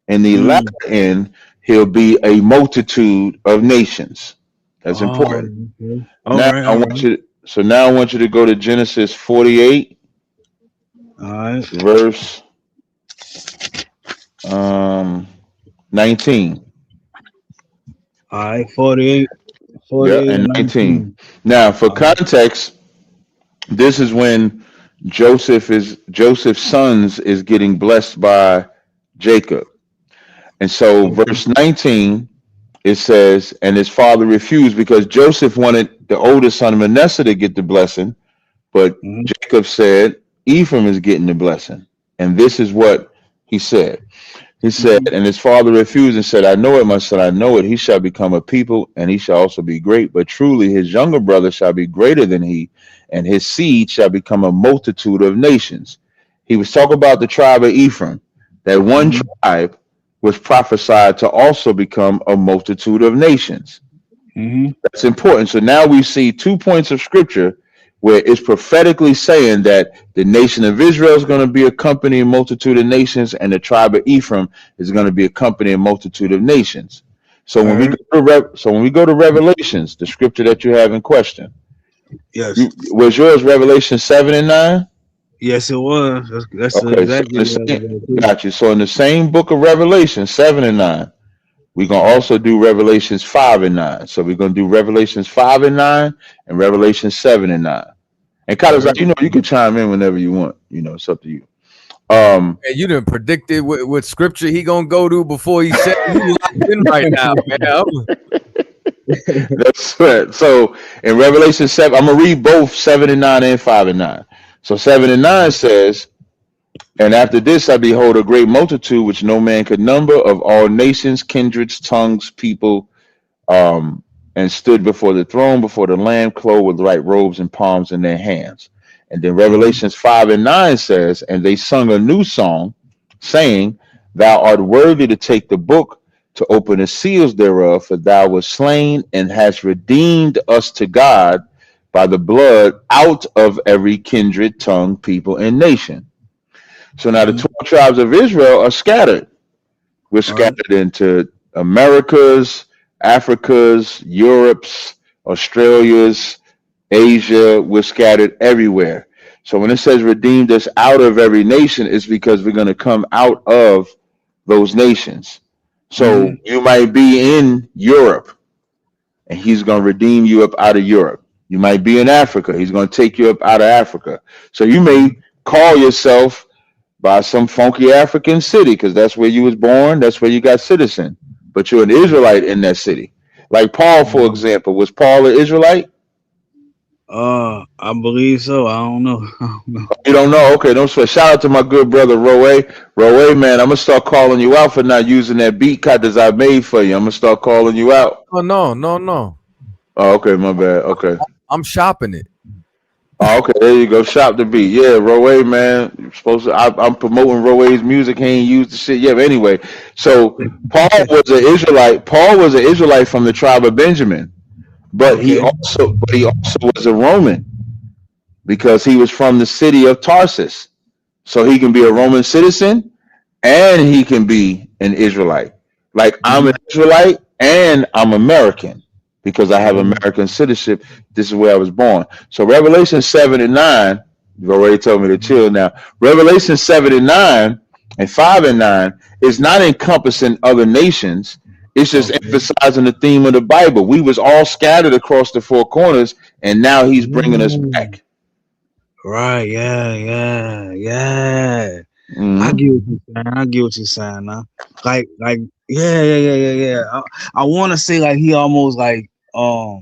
In the latter end, he'll be a multitude of nations. That's important. Okay. Now I want you to go to Genesis 48, verse 19. All right, 48 and 19. Now, for context, this is when Joseph's sons is getting blessed by Jacob. And so verse 19, it says, and his father refused because Joseph wanted the oldest son Manasseh to get the blessing, but Jacob said, Ephraim is getting the blessing. And this is what he said. He said, and his father refused and said, I know it, my son, I know it. He shall become a people, and he shall also be great. But truly his younger brother shall be greater than he, and his seed shall become a multitude of nations. He was talking about the tribe of Ephraim, that one tribe was prophesied to also become a multitude of nations. That's important. So now we see 2 points of scripture where it's prophetically saying that the nation of Israel is going to be a company and multitude of nations, and the tribe of Ephraim is going to be a company and multitude of nations. So when we go to Revelations, the scripture that you have in question, yes, was yours Revelation 7 and 9? Yes, it was. That's Okay, so exactly what I was going to do. got you. So in the same book of Revelation 7 and 9, we're gonna also do Revelations 5 and 9. So we're gonna do Revelations 5 and 9 and Revelation 7 and 9. And kind of like, Word. you can chime in whenever you want. It's up to you. Um, Man, you done predicted what scripture he gonna go to before he said you locked in right now, man. that's right. So in Revelation 7, I'm gonna read both 7 and 9 and 5 and 9. So 7 and 9 says, "And after this I behold a great multitude which no man could number, of all nations, kindreds, tongues, people, and stood before the throne, before the Lamb, clothed with white robes and palms in their hands." And then Revelations 5 and 9 says, "And they sung a new song, saying, Thou art worthy to take the book, to open the seals thereof, for thou wast slain and hast redeemed us to God by the blood out of every kindred, tongue, people, and nation." So now the 12 tribes of Israel are scattered. We're scattered into Americas, Africas, Europes, Australias, Asia. We're scattered everywhere. So when it says redeemed us out of every nation, it's because we're going to come out of those nations. So you might be in Europe and he's going to redeem you up out of Europe. You might be in Africa. He's going to take you up out of Africa. So you may call yourself by some funky African city because that's where you was born. That's where you got citizen. But you're an Israelite in that city. Like Paul, for example. Was Paul an Israelite? I believe so. I don't know. You don't know? Okay, don't sweat. Shout out to my good brother Roe. Roe, man, I'm gonna start calling you out for not using that beat cut that I made for you. I'm gonna start calling you out. Oh no. Oh, okay, my bad. Okay. I'm shopping it. Oh, okay, there you go. Shop the beat. Yeah, Roe, man. You're supposed to. I'm promoting Roe's music. He ain't used the shit yet. But anyway, so Paul was an Israelite. Paul was an Israelite from the tribe of Benjamin, but he also was a Roman because he was from the city of Tarsus. So he can be a Roman citizen and he can be an Israelite. Like I'm an Israelite and I'm American because I have American citizenship. This is where I was born. So Revelation 7 and 9, you've already told me to chill now. Revelation 7 and 9 and 5 and 9 is not encompassing other nations. It's just emphasizing the theme of the Bible. We was all scattered across the four corners, and now he's bringing us back. Right, yeah. I get what you're saying now. Like, yeah. I want to say like he almost like I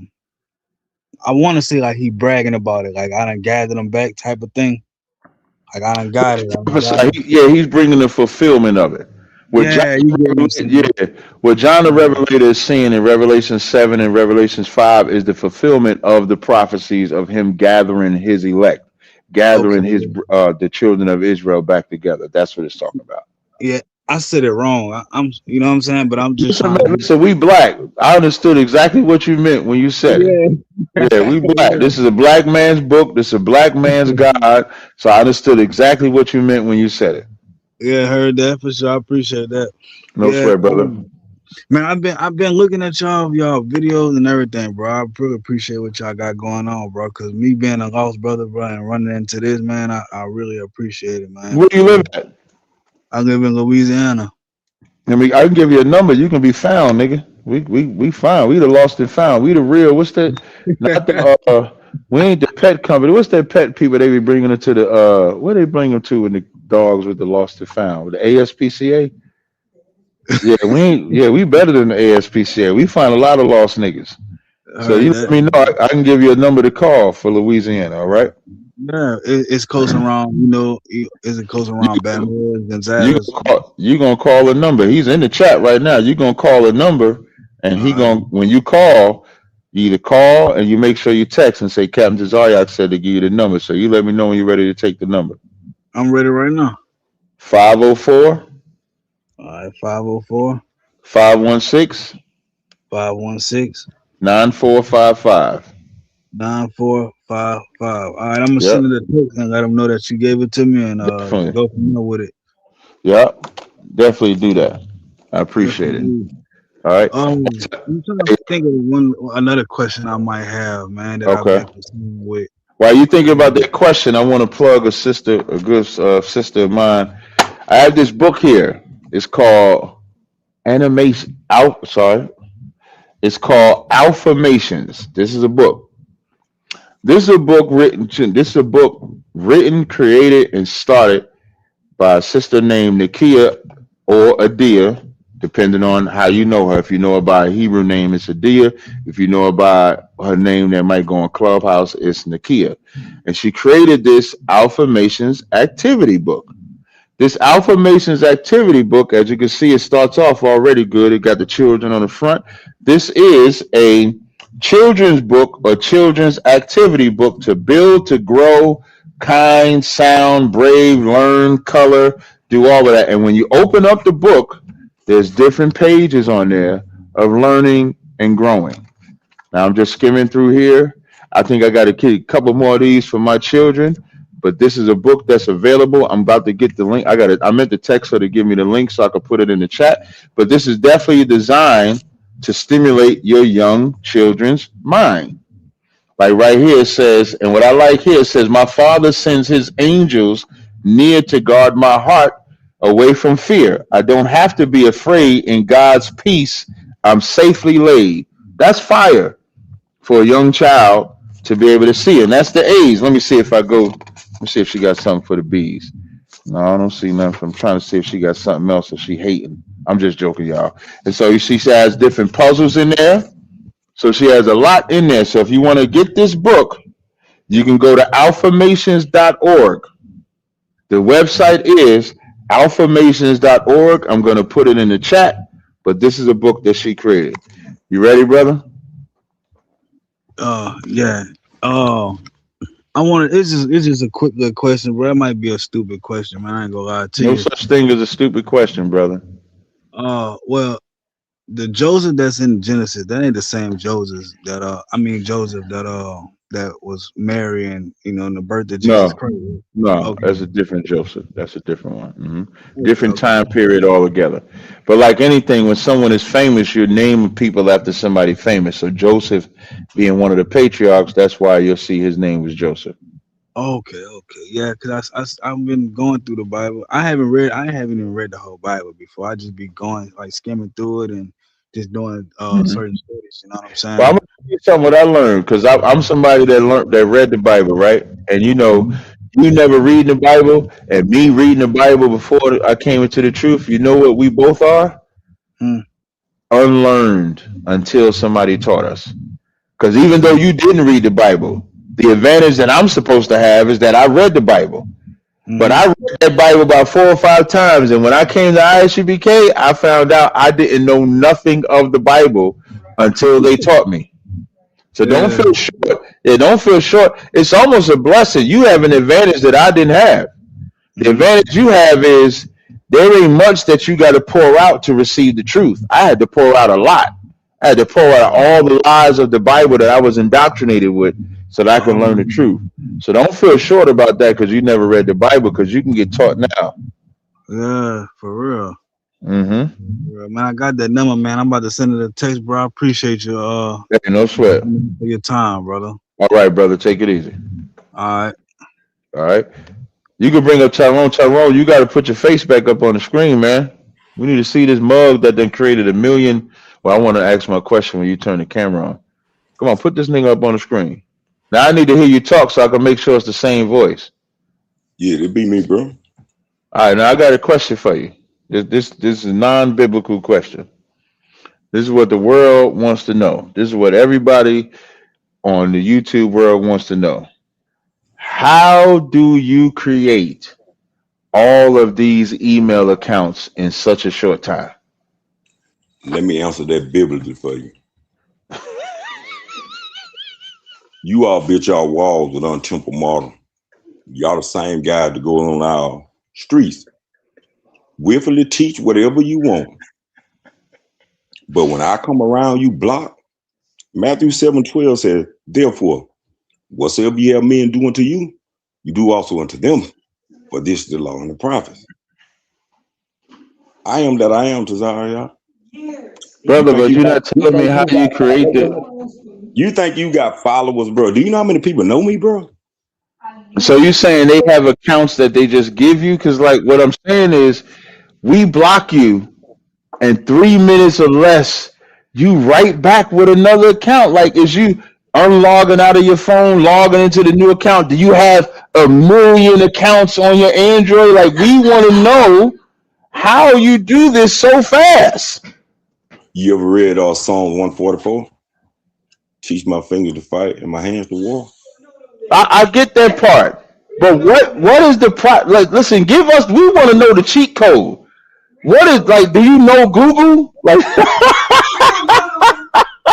want to say like he bragging about it, like I done gathered them back type of thing. Like I done got it. He's bringing the fulfillment of it. What John the Revelator is seeing in Revelation 7 and Revelation 5 is the fulfillment of the prophecies of him gathering his elect, gathering the children of Israel back together. That's what it's talking about. Yeah, I said it wrong. I'm, you know what I'm saying, but I'm just listen, we black. I understood exactly what you meant when you said it. Yeah, we black. This is a black man's book. This is a black man's God. So I understood exactly what you meant when you said it. Yeah, heard that for sure. I appreciate that. No sweat, brother. Man, I've been looking at y'all videos and everything, bro. I really appreciate what y'all got going on, bro. Cause me being a lost brother, bro, and running into this, man, I really appreciate it, man. Where do you live at? I live in Louisiana. I can give you a number. You can be found, nigga. We fine. We the lost and found. We the real. What's that? Not the we ain't the pet company. What's that pet people they be bringing them to the where they bring them to in the dogs with the lost and found? With the ASPCA? Yeah, we better than the ASPCA. We find a lot of lost niggas. So you let me know. I can give you a number to call for Louisiana, all right? Yeah, it's close around, is it close around Baton Rouge, Gonzales? You gonna call a number. He's in the chat right now. You gonna call a number, and when you call, you either call and you make sure you text and say Captain Tazaryak said to give you the number. So you let me know when you're ready to take the number. I'm ready right now. 504. All right, 504. 516. 516. 9455. 9455. All right, I'm gonna send it a text and let them know that you gave it to me and go from there with it. Yep, definitely do that. I appreciate it. All right. I'm trying to think of another question I might have, man, that I've been with. While you thinking about that question, I want to plug a good sister of mine. I have this book here. It's called Animation. Out. Sorry. It's called Affirmations. This is a book. This is a book written. This is a book written, created, and started by a sister named Nakia or Adia, depending on how you know her. If you know her by a Hebrew name, it's Adia. If you know her by her name that might go on Clubhouse, it's Nakia. And she created this Affirmations activity book. This Affirmations activity book, as you can see, it starts off already good. It got the children on the front. This is a children's book or children's activity book to build, to grow, kind, sound, brave, learn, color, do all of that. And when you open up the book, there's different pages on there of learning and growing. Now I'm just skimming through here. I think I got a couple more of these for my children, but this is a book that's available. I'm about to get the link. I meant to text her to give me the link so I could put it in the chat. But this is definitely designed to stimulate your young children's mind. Like right here it says, and what I like here, it says, my Father sends his angels near to guard my heart away from fear. I don't have to be afraid. In God's peace, I'm safely laid. That's fire for a young child to be able to see. And that's the age. Let me see if she got something for the bees. No, I don't see nothing. I'm trying to see if she got something else or she hating. I'm just joking, y'all. And so you see she has different puzzles in there. So she has a lot in there. So if you want to get this book, you can go to affirmations.org. The website is affirmations.org. I'm going to put it in the chat, but this is a book that she created. You ready, brother? Yeah. It's just a quick little question, bro. That might be a stupid question, man. I ain't gonna lie to you. No such thing as a stupid question, brother. Well, the Joseph that's in Genesis, that ain't the same Joseph that that was Mary and in the birth of Jesus Christ. No, okay. That's a different Joseph. That's a different one. Mm-hmm. Different time period altogether. But like anything, when someone is famous, you name people after somebody famous. So Joseph being one of the patriarchs, that's why you'll see his name was Joseph. Okay, yeah, because I've been going through the Bible. I haven't even read the whole Bible before. I just be going like skimming through it and just doing certain studies. You know what I'm saying? Well, I'm gonna tell you something what I learned, because I'm somebody that read the Bible, right? And you never read the Bible, and me reading the Bible before I came into the truth. You know what we both are? Unlearned until somebody taught us. Because even though you didn't read the Bible, the advantage that I'm supposed to have is that I read the Bible. But I read that Bible about 4 or 5 times, and when I came to ISUBK, I found out I didn't know nothing of the Bible until they taught me. So don't feel short. Yeah, don't feel short. It's almost a blessing. You have an advantage that I didn't have. The advantage you have is there ain't much that you got to pour out to receive the truth. I had to pour out a lot. I had to pour out all the lies of the Bible that I was indoctrinated with so that I can learn the truth. So don't feel short about that because you never read the Bible, because you can get taught now. Yeah, for real. Mm-hmm. Yeah, man, I got that number, man. I'm about to send it a text, bro. I appreciate you. Hey, no sweat. For your time, brother. All right, brother. Take it easy. All right. You can bring up Tyrone. Tyrone, you got to put your face back up on the screen, man. We need to see this mug that then created 1 million. Well, I want to ask my question when you turn the camera on. Come on, put this nigga up on the screen. Now I need to hear you talk so I can make sure it's the same voice. Yeah, it'd be me, bro. All right, now I got a question for you. This is a non-biblical question. This is what the world wants to know. This is what everybody on the YouTube world wants to know. How do you create all of these email accounts in such a short time? Let me answer that biblically for you. You all built y'all walls with untempered mortar. Y'all the same guys to go on our streets. Willfully teach whatever you want. But when I come around, you block. Matthew 7:12 says, therefore, whatsoever ye have men do unto you, you do also unto them. For this is the law and the prophets. I am that I am, Tazariah. Brother, but you're not telling me how you create it. You think you got followers, bro? Do you know how many people know me, bro? So you saying they have accounts that they just give you? Because like what I'm saying is, we block you, and 3 minutes or less, you right back with another account. Like, is you unlogging out of your phone, logging into the new account? Do you have a million accounts on your Android? Like, we want to know how you do this so fast. You ever read Psalm 144? Teach my fingers to fight and my hands to war. I get that part, but what is the like? Listen, give us. We want to know the cheat code. What is like? Do you know Google? Like,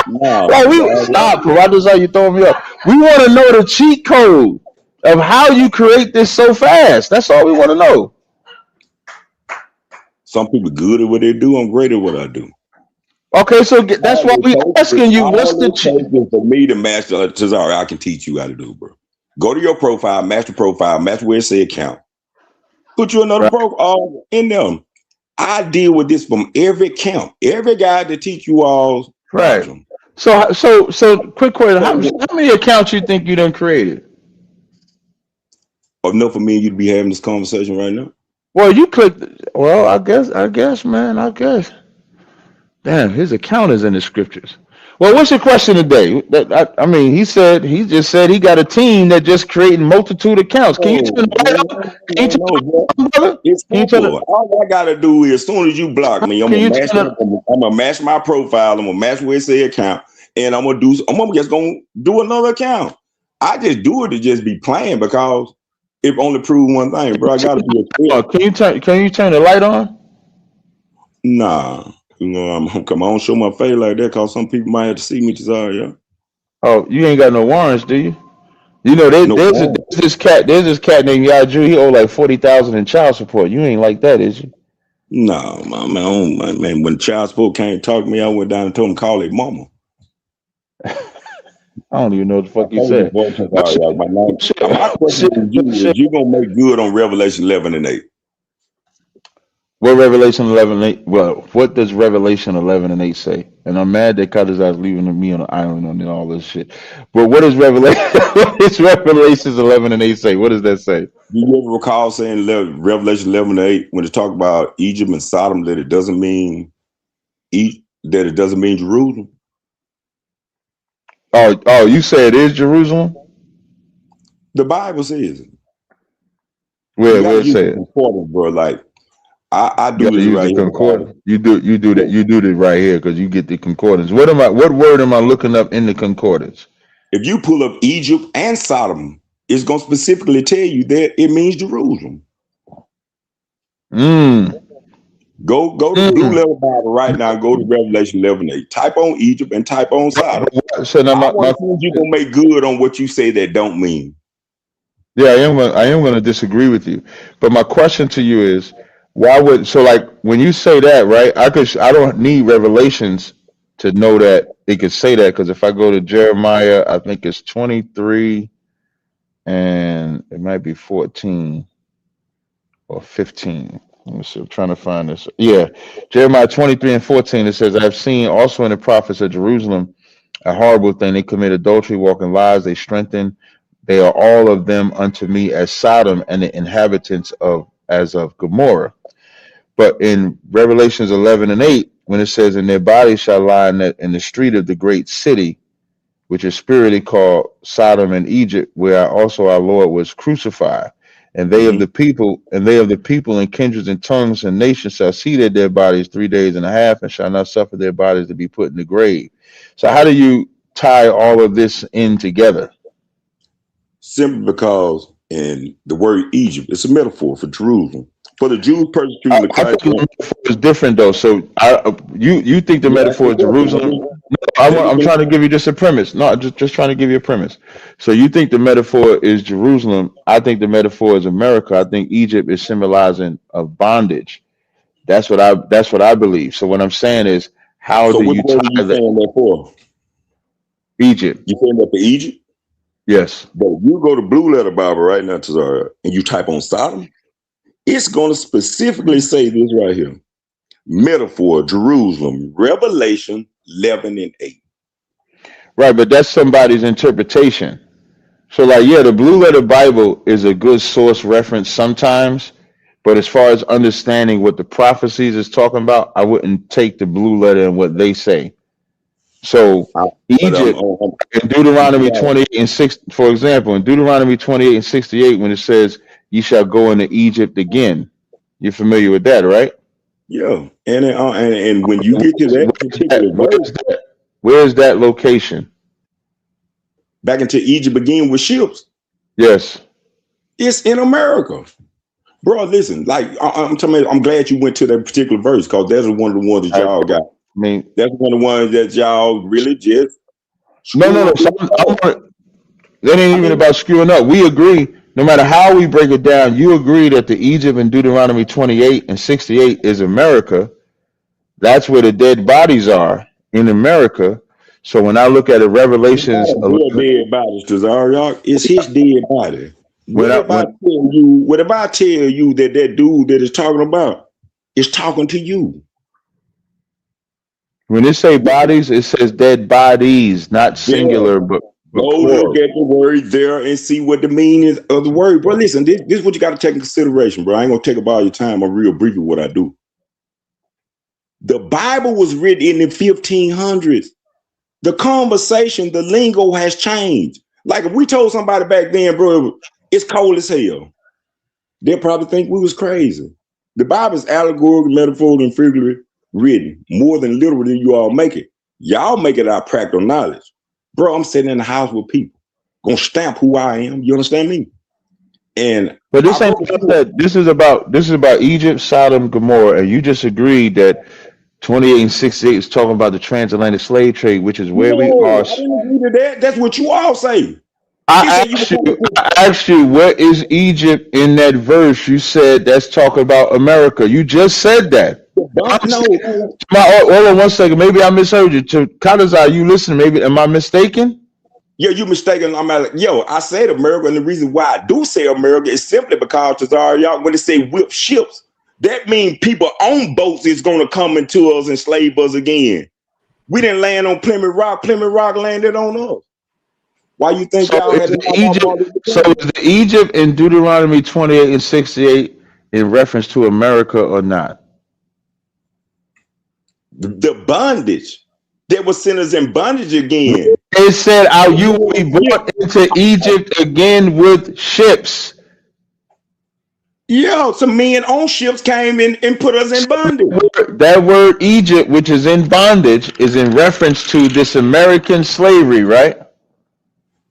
No, like we stop, bro. I just saw you throwing me up. We want to know the cheat code of how you create this so fast. That's all we want to know. some people good at what they do. I'm great at what I do. Okay, so that's why we asking you. What's the cheat? For me to master Tazari, I can teach you how to do, bro. Go to your profile, match where it say account. Put you another profile in them. I deal with this from every account. Every guy to teach you all. Right. So quick question. How many accounts you think you done created? Enough for me and you to be having this conversation right now. Well, you clicked. Well, I guess, man. I guess. Damn, his account is in the scriptures. Well, what's your question today? I mean, he just said he got a team that just creating multitude accounts. Can you turn the light up? Can you turn the light up? It's simple. All I gotta do is, as soon as you block me, I'm gonna match my profile. I'm gonna match where it say account, and I'm just gonna do another account. I just do it to just be playing because it only proves one thing, bro. I gotta be a Can you turn the light on? Nah. You know, I don't show my face like that because some people might have to see me. Yeah. Oh, you ain't got no warrants, do you? You know, there's this cat named Yaju. He owe like 40,000 in child support. You ain't like that, is you? No, man. When child support can't talk to me, I went down and told him call it mama. I don't even know what the fuck you said. My question is you gonna make good on Revelation 11 and 8? What Revelation 11 and 8? Well, what does Revelation 11 and 8 say? And I'm mad that Kadazai's leaving me on an island and all this shit. But what is Revelation? What does Revelations 11 and 8 say? What does that say? Do you ever recall saying Revelation 11 and 8 when it talk about Egypt and Sodom that it doesn't mean Jerusalem? Oh, you say it is Jerusalem? The Bible says it. Where it say it? Important, bro. Like I do this right here. Concordance. You do that right here because you get the concordance. What word am I looking up in the concordance? If you pull up Egypt and Sodom, it's gonna specifically tell you that it means Jerusalem. Go to the Blue Letter Bible right now. Go to Revelation 11:8. Type on Egypt and type on Sodom. So now you're gonna make good on what you say that don't mean. Yeah, I am gonna disagree with you. But my question to you is, like when you say that, right? I don't need Revelations to know that it could say that, because if I go to Jeremiah, I think it's 23 and it might be 14 or 15. Let me see, I'm trying to find this. Yeah, Jeremiah 23 and 14, it says, I've seen also in the prophets of Jerusalem a horrible thing. They commit adultery, walk in lies, they are all of them unto me as Sodom, and the inhabitants as of Gomorrah. But in Revelations 11 and 8, when it says, and their bodies shall lie in the street of the great city, which is spiritually called Sodom and Egypt, where also our Lord was crucified. And they of the people and kindreds and tongues and nations shall see their dead bodies 3 days and a half, and shall not suffer their bodies to be put in the grave. So how do you tie all of this in together? Simply because in the word Egypt, it's a metaphor for Jerusalem. For the Jews persecuting the Christ. I think the metaphor is different though. So you think the metaphor is Jerusalem? No, I'm trying to give you just a premise. No, just trying to give you a premise. So you think the metaphor is Jerusalem? I think the metaphor is America. I think Egypt is symbolizing of bondage. That's what I believe. So what I'm saying is, how do you tie that for? Egypt. You saying that for Egypt? Yes. But if you go to Blue Letter Bible right now, Tazara, and you type on Sodom, it's going to specifically say this right here. Metaphor, Jerusalem, Revelation 11 and 8. Right, but that's somebody's interpretation. So like, yeah, the Blue Letter Bible is a good source reference sometimes, but as far as understanding what the prophecies is talking about, I wouldn't take the Blue Letter and what they say. So But Egypt in Deuteronomy 28 and 6, for example, in Deuteronomy 28 and 68, when it says, "Ye shall go into Egypt again," you're familiar with that, right? yeah, and when you get to that particular verse, Where's that location? back into Egypt again with ships, Yes. it's in America. Bro, listen, like I'm telling you, I'm glad you went to that particular verse because that's one of the ones that y'all got. I mean, That's one of the ones that y'all really just no. So that ain't even about screwing up. We agree, no matter how we break it down, you agree that the Egypt in Deuteronomy 28 and 68 is America. That's where the dead bodies are in America. So when I look at it, Revelations, dead bodies to Zaryak, it's his dead body. What if I tell you that dude that is talking about is talking to you? when it say bodies, it says dead bodies, not singular, but go look at the word there and see what the meaning of the word. Bro, listen, this is what you got to take in consideration, bro. I ain't gonna take up all your time. I'm real brief with what I do. The Bible was written in the 1500s. The conversation, the lingo has changed. Like if we told somebody back then, bro, it's cold as hell, they'll probably think we was crazy. The Bible is allegorical, metaphorical, and figuratively written, more than literal than you all make it. Y'all make it our practical knowledge. Bro, I'm sitting in the house with people, gonna stamp who I am. You understand me? But this ain't that. This is about Egypt, Sodom, Gomorrah, and you just agreed that 28 and 68 is talking about the transatlantic slave trade, which is where we are. I didn't agree to that. That's what you all say. I asked you, where is Egypt in that verse? You said that's talking about America. You just said that. Hold on 1 second. Maybe I misheard you. To Kadazai, you listening? Maybe am I mistaken? Yeah, you mistaken. I said America, and the reason why I do say America is simply because y'all when they say whip ships, that means people on boats is gonna come into us and slave us again. We didn't land on Plymouth Rock. Plymouth Rock landed on us. Why you think y'all had is the Egypt in Deuteronomy 28 and 68 in reference to America or not? The bondage. They were sinners in bondage again. It said, you will be brought into Egypt again with ships. Yeah, some men on ships came in and put us in bondage. That word Egypt, which is in bondage, is in reference to this American slavery, right?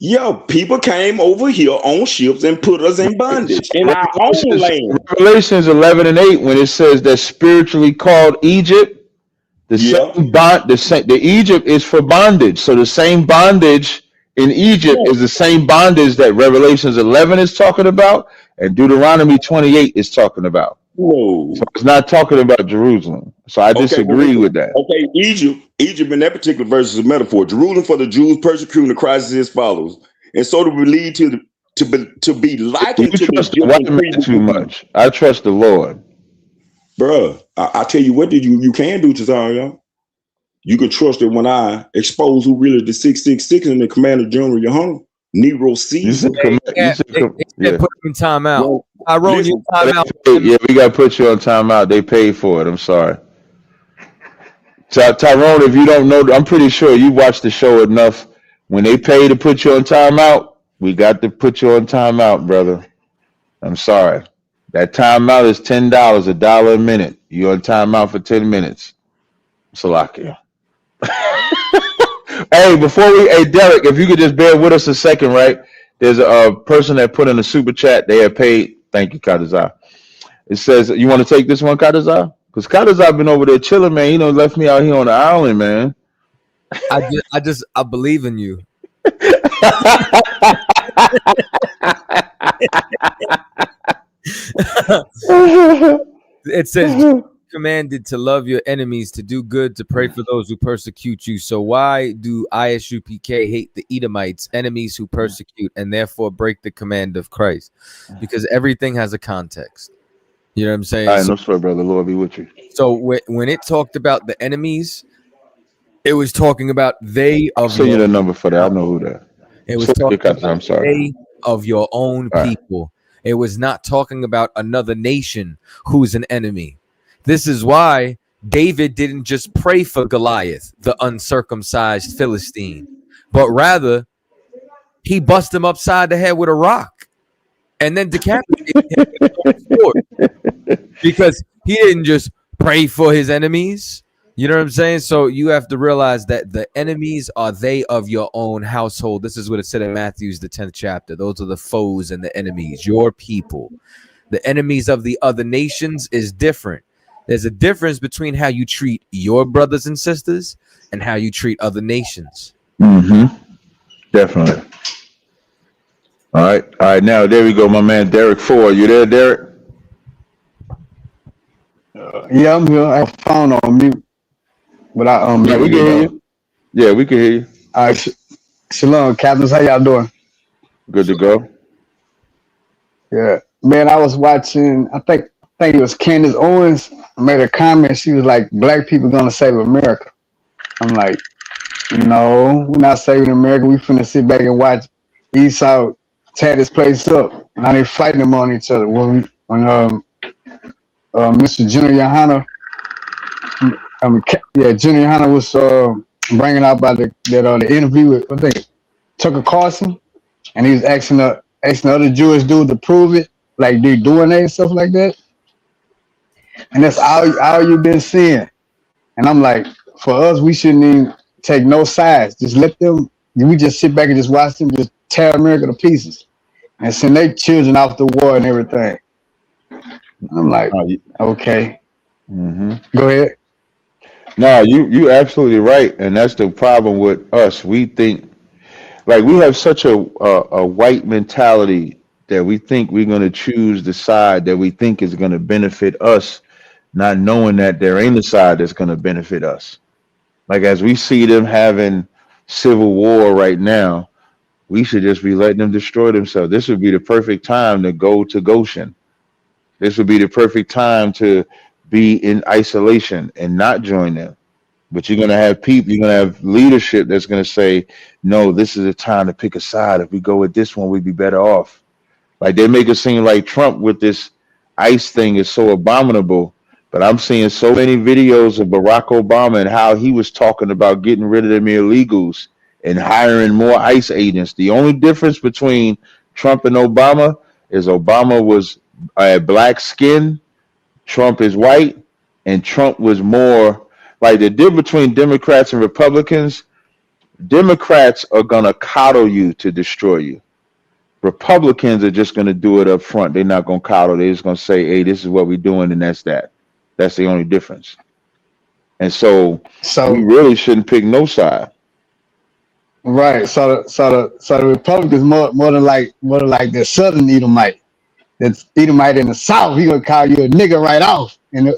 Yeah, people came over here on ships and put us in bondage in our own land. Revelations 11 and 8, when it says that spiritually called Egypt, the Egypt is for bondage. So the same bondage in Egypt is the same bondage that Revelations 11 is talking about and Deuteronomy 28 is talking about. Whoa. So it's not talking about Jerusalem. So I disagree with that. Okay, Egypt in that particular verse is a metaphor. Jerusalem for the Jews persecuting the Christ as follows, and so to lead to be likened to the white man too much. I trust the Lord. Bruh, I tell you what you can do, Cesario. You can trust it when I expose who really the 666 and the commander general of your home, Nero Caesar. Put him in timeout. Tyrone, you timeout. Yeah, we got to put you on timeout. They paid for it. I'm sorry. Tyrone, if you don't know, I'm pretty sure you watched the show enough. When they pay to put you on timeout, we got to put you on timeout, brother. I'm sorry. That timeout is $10, $1 a minute. You're on timeout for 10 minutes. Salakia. Hey, Derek, if you could just bear with us a second, right? There's a person that put in a super chat. They have paid. Thank you, Kadazai. It says, you want to take this one, Kadazai? Because Kadazai been over there chilling, man. He left me out here on the island, man. I believe in you. It says commanded to love your enemies, to do good, to pray for those who persecute you. So why do ISUPK hate the Edomites, enemies who persecute, and therefore break the command of Christ? Because everything has a context. You know what I'm saying? All right, no sweat, brother. Lord be with you. So when it talked about the enemies, it was talking about they of. I'll send you the number for that. I know who that. It was So, talking because about I'm sorry. they of your own All right. people. It was not talking about another nation who's an enemy. This is why David didn't just pray for Goliath, the uncircumcised Philistine, but rather he bust him upside the head with a rock and then decapitated him with his own sword, because he didn't just pray for his enemies. You know what I'm saying? So you have to realize that the enemies are they of your own household. This is what it said in Matthew's, the 10th chapter. Those are the foes and the enemies, your people. The enemies of the other nations is different. There's a difference between how you treat your brothers and sisters and how you treat other nations. Mm-hmm. Definitely. All right. All right. Now, there we go. My man, Derek Ford. You there, Derek? Yeah, I'm here. I have a phone on mute, but I Yeah, we can hear you. Yeah, we can hear you. All right, shalom, captains. How y'all doing? Good to go. Yeah, man. I was watching. I think it was Candace Owens made a comment. She was like, "Black people gonna save America." I'm like, no, we're not saving America. We finna sit back and watch Esau tear this place up. Now they fighting them on each other. When Mr. Junior Hanna, Junior Hanna was bringing out about the interview with, I think, Tucker Carlson, and he was asking the other Jewish dude to prove it, like they doing that and stuff like that. And that's all you've been seeing. And I'm like, for us, we shouldn't even take no sides. Just let them. We just sit back and just watch them just tear America to pieces and send their children off the war and everything. I'm like, okay. Mm-hmm. Go ahead. No, you absolutely right, and that's the problem with us. We think like we have such a white mentality that we think we're going to choose the side that we think is going to benefit us, not knowing that there ain't a side that's going to benefit us. Like as we see them having civil war right now, we should just be letting them destroy themselves. This would be the perfect time to go to Goshen. This would be the perfect time to be in isolation and not join them. But you're gonna have people, you're gonna have leadership that's gonna say, no, this is a time to pick a side. If we go with this one, we'd be better off. Like they make it seem like Trump with this ICE thing is so abominable. But I'm seeing so many videos of Barack Obama and how he was talking about getting rid of them illegals and hiring more ICE agents. The only difference between Trump and Obama is Obama was black skin, Trump is white, and Trump was more like the difference between Democrats and Republicans. Democrats are gonna coddle you to destroy you. Republicans are just gonna do it up front. They're not gonna coddle. They're just gonna say, "Hey, this is what we're doing," and that's that. That's the only difference. And so we really shouldn't pick no side. Right. So the Republicans more than like the Southern Edomite. That's Edomite in the South. He gonna call you a nigga right off. And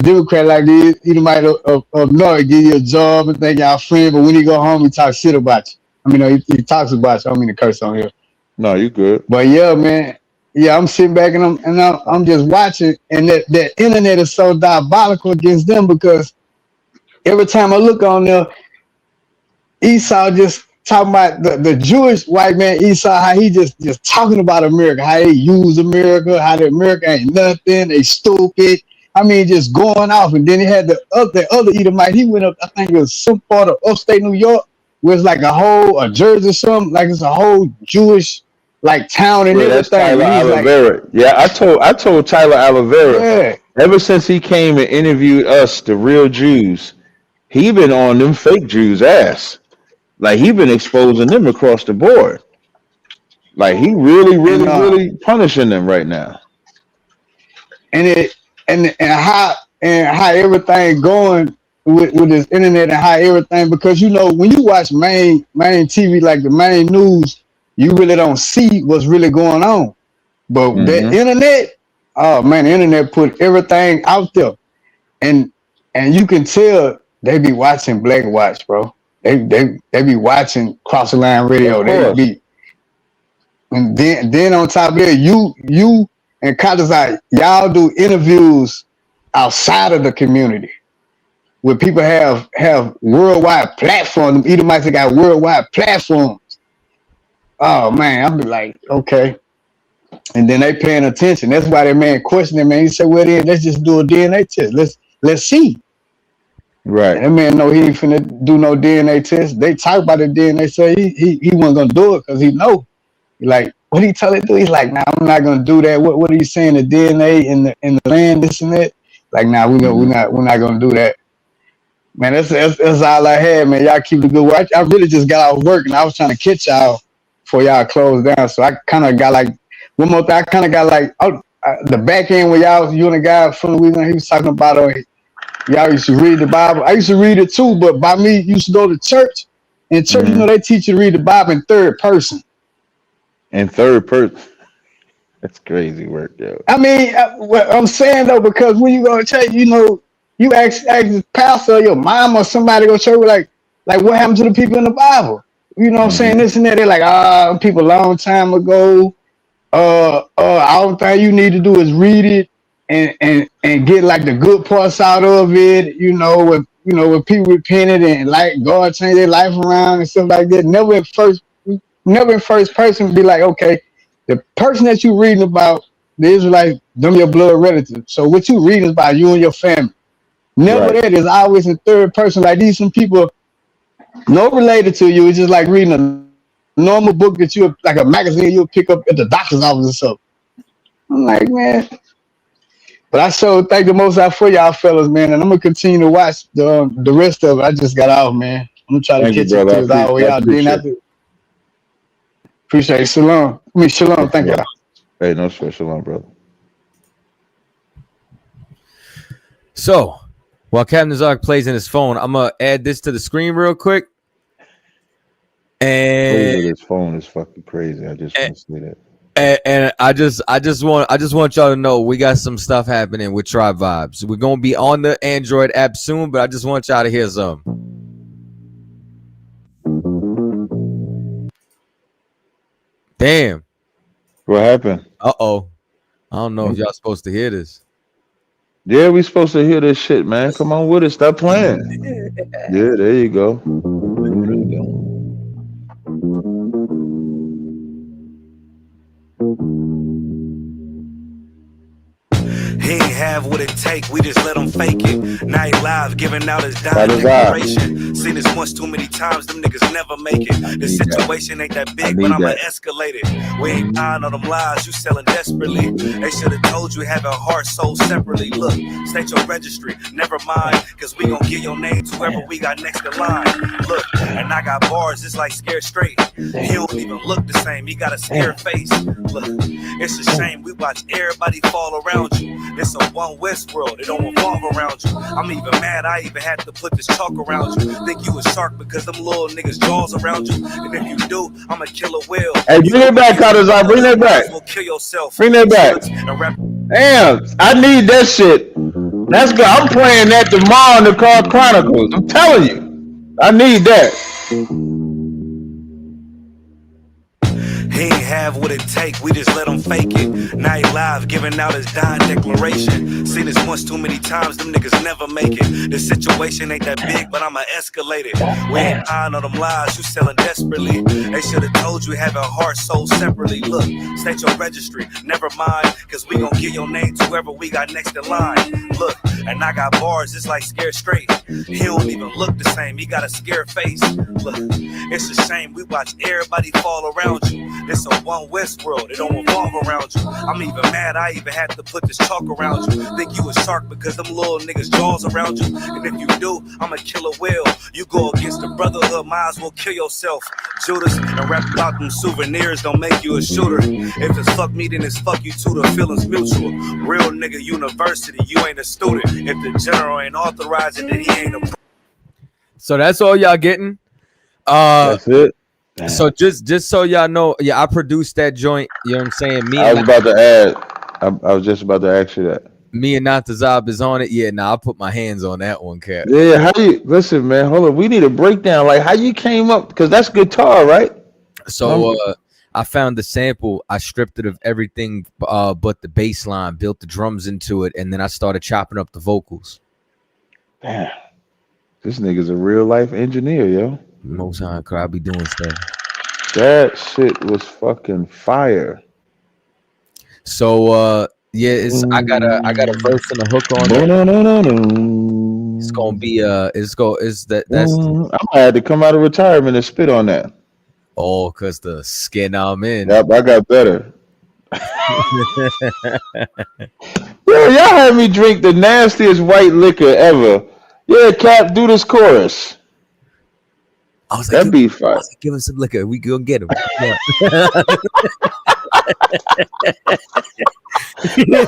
Democrat like the Edomite of North give you a job and think y'all friend, but when he go home he talks shit about you. I mean, he talks about you. I don't mean to curse on here. No, you good. But yeah, man. Yeah, I'm sitting back and I'm just watching, and that internet is so diabolical against them because every time I look on there, Esau just talking about the Jewish white man Esau, how he just talking about America, how they use America, how the America ain't nothing, they stupid. I mean, just going off. And then he had the other Edomite. He went up, I think it was some part of upstate New York, where it's like a Jersey or something, like it's a whole Jewish like town and everything. That's Tyler Oliveira. Like, yeah, I told Tyler Oliveira. Yeah. Ever since he came and interviewed us, the real Jews, he been on them fake Jews' ass. Like he been exposing them across the board. Like he really punishing them right now. And how everything going with this internet and how everything, because you know when you watch main TV, like the main news, you really don't see what's really going on. But the internet, oh man, the internet put everything out there. And you can tell they be watching Black Watch, bro. They be watching Cross the Line Radio. They be, and then on top of that, you and Contest, y'all do interviews outside of the community. when people have worldwide platforms, them Edomites that got worldwide platforms. Oh man, I'll be like, okay. And then they paying attention. That's why that man questioning, man. He said, well then let's just do a DNA test. Let's see. Right. And that man know he ain't finna do no DNA test. They talk about the DNA, so he wasn't gonna do it because he know. Like, what he tell it to? He's like, nah, I'm not gonna do that. What are you saying? The DNA in the land, this and that? Like, nah, we're not gonna do that. Man, that's all I had, man. Y'all keep the good work. I really just got out of work and I was trying to catch y'all before y'all closed down. So I kind of got like one more thing. I kind of got like the back end where y'all, you and the guy from Louisiana, he was talking about y'all used to read the Bible. I used to read it too, but by me, used to go to church. In church, you know, they teach you to read the Bible in third person. In third person. That's crazy work, yo. I mean, what I'm saying though, because when you go to church, you know, you ask the pastor or your mom or somebody go to church, like what happened to the people in the Bible? You know what I'm saying? This and that. They're like, people a long time ago. All the thing you need to do is read it and get like the good parts out of it. You know, when people repented and like God changed their life around and stuff like that. Never in first person be like, okay, the person that you reading about, the Israelites, them your blood relatives. So what you reading is about you and your family. Never that is always in third person. Like these some people no related to you. It's just like reading a normal book that you like a magazine you'll pick up at the doctor's office or something. I'm like, man. But I so thank the Most High for y'all fellas, man, and I'm gonna continue to watch the rest of it. I just got off, man. I'm gonna try to catch it to all the way out. Appreciate it. Shalom. Shalom. Thank y'all. Hey, no sweat. Shalom, brother. So, while Captain Zark plays in his phone, I'm gonna add this to the screen real quick. And his phone is fucking crazy. I just want to say that. And I just want y'all to know we got some stuff happening with Tribe Vibes. We're gonna be on the Android app soon, but I just want y'all to hear some. Damn. What happened? Uh-oh. I don't know if y'all supposed to hear this. Yeah, we supposed to hear this shit, man. Come on with it. Stop playing. Yeah, there you go. He ain't have what it take, we just let him fake it. Now he live, giving out his dying declaration. Seen this once too many times, them niggas never make it. The situation ain't that big, but I'ma escalate it. We ain't buying on them lies, you selling desperately. They should've told you having heart, soul separately. Look, state your registry, never mind, cause we gon' give your name to whoever we got next in line. Look, and I got bars, it's like scared straight. He don't even look the same, he got a scared face. Look, it's a shame we watch everybody fall around you. It's a one West world, it don't revolve around you. I'm even mad I even had to put this chalk around you. Think you a shark because them little niggas jaws around you. And if you do, I'ma kill a whale. Hey, bring it back, Kadazar. Bring that back. Will kill yourself. Bring that back. Damn, I need that shit. That's good. I'm playing that tomorrow in the Car Chronicles. I'm telling you, I need that. He ain't have what it take, we just let him fake it. Now he live, giving out his dying declaration. Seen this once too many times, them niggas never make it. The situation ain't that big, but I'ma escalate it. We ain't buying on them lies, you selling desperately. They should've told you having heart, soul separately. Look, state your registry, never mind, cause we gon' give your name to whoever we got next in line. Look, and I got bars, it's like scared straight. He don't even look the same, he got a scared face. Look, it's a shame we watch everybody fall around you. It's a one West world, it don't revolve around you. I'm even mad I even had to put this chalk around you. Think you a shark because them little niggas jaws around you. And if you do, I'ma kill a whale. You go against the brotherhood, might as well kill yourself. Judas, and rap about them souvenirs don't make you a shooter. If it's fuck me, then it's fuck you too, the feeling's mutual. Real nigga university, you ain't a student. If the general ain't authorizing, then he ain't a... So that's all y'all getting? That's it. Damn. So just so y'all know, yeah, I produced that joint. You know what I'm saying? I was about to add. I was just about to ask you that. Me and Natazab is on it. Yeah, nah, I'll put my hands on that one, Cap. Yeah, how you listen, man? Hold on, we need a breakdown. Like how you came up because that's guitar, right? So I found the sample. I stripped it of everything but the bass line, built the drums into it, and then I started chopping up the vocals. Damn. This nigga's a real life engineer, yo. Most High could I be doing stuff. That shit was fucking fire. So yeah, I got a verse and a hook on it. It's gonna be that's I might have to come out of retirement and spit on that. oh, cause the skin I'm in. Yep, I got better. Yeah, y'all had me drink the nastiest white liquor ever. Yeah, Cap, do this chorus. I was like, That'd be fun. give him some liquor. We gonna get him. Yeah.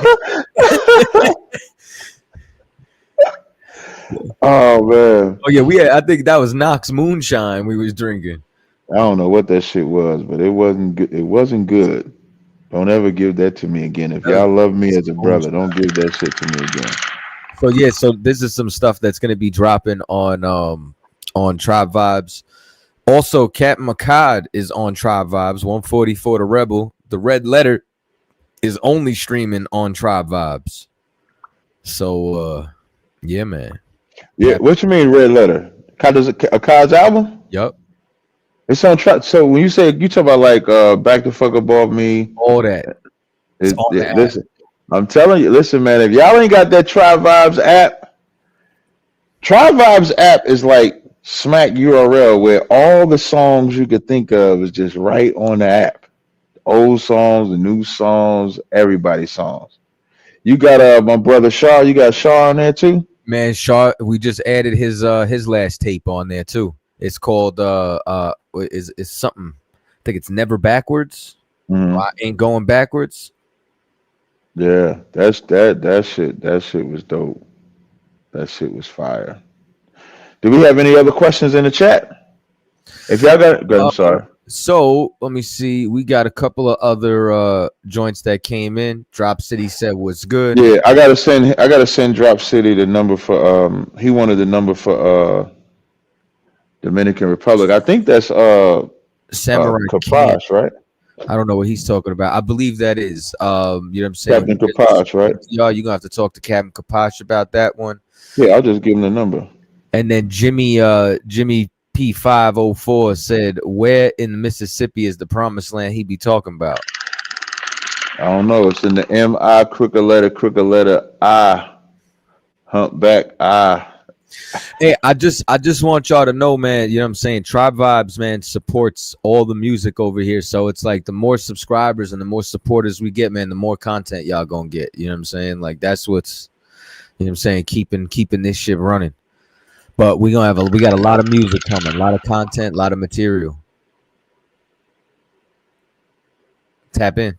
Oh man. Oh yeah, I think that was Knox Moonshine we was drinking. I don't know what that shit was, but it wasn't good. It wasn't good. Don't ever give that to me again. If y'all love me as a brother, don't give that shit to me again. So yeah, so this is some stuff that's gonna be dropping on Tribe Vibes. Also, Captain Makad is on Tribe Vibes. 144 the Rebel. The Red Letter is only streaming on Tribe Vibes. So yeah, man. Yeah, what you mean Red Letter? Akad's album? Yup. It's on track. So when you say you talk about like back the fuck up off me, All that. It's on the app. Listen, I'm telling you, listen, man, if y'all ain't got that Tribe Vibes app is like smack URL where all the songs you could think of is just right on the app. Old songs, the new songs, everybody's songs. You got my brother Shaw. You got Shaw on there too? Man, Shaw, we just added his last tape on there too. It's called is something. I think it's Never Backwards. I Ain't Going Backwards. Yeah, that shit was dope. That shit was fire. Do we have any other questions in the chat? If y'all got, I'm sorry. So let me see. We got a couple of other joints that came in. Drop City said was good. Yeah, I gotta send Drop City the number for he wanted the number for Dominican Republic. I think that's Samurai Kapash, right? I don't know what he's talking about. I believe that is you know what I'm saying? Captain Kapash, right? Y'all, you're gonna have to talk to Captain Kapash about that one. Yeah, I'll just give him the number. And then Jimmy P504 said, where in Mississippi is the promised land he be talking about? I don't know. It's in the M-I crooked letter I humpback I. Hey, I just want y'all to know, man, you know what I'm saying? Tribe Vibes, man, supports all the music over here. So it's like the more subscribers and the more supporters we get, man, the more content y'all gonna get. You know what I'm saying? Like that's what's, you know what I'm saying, keeping this shit running. But we got a lot of music coming, a lot of content, a lot of material. Tap in.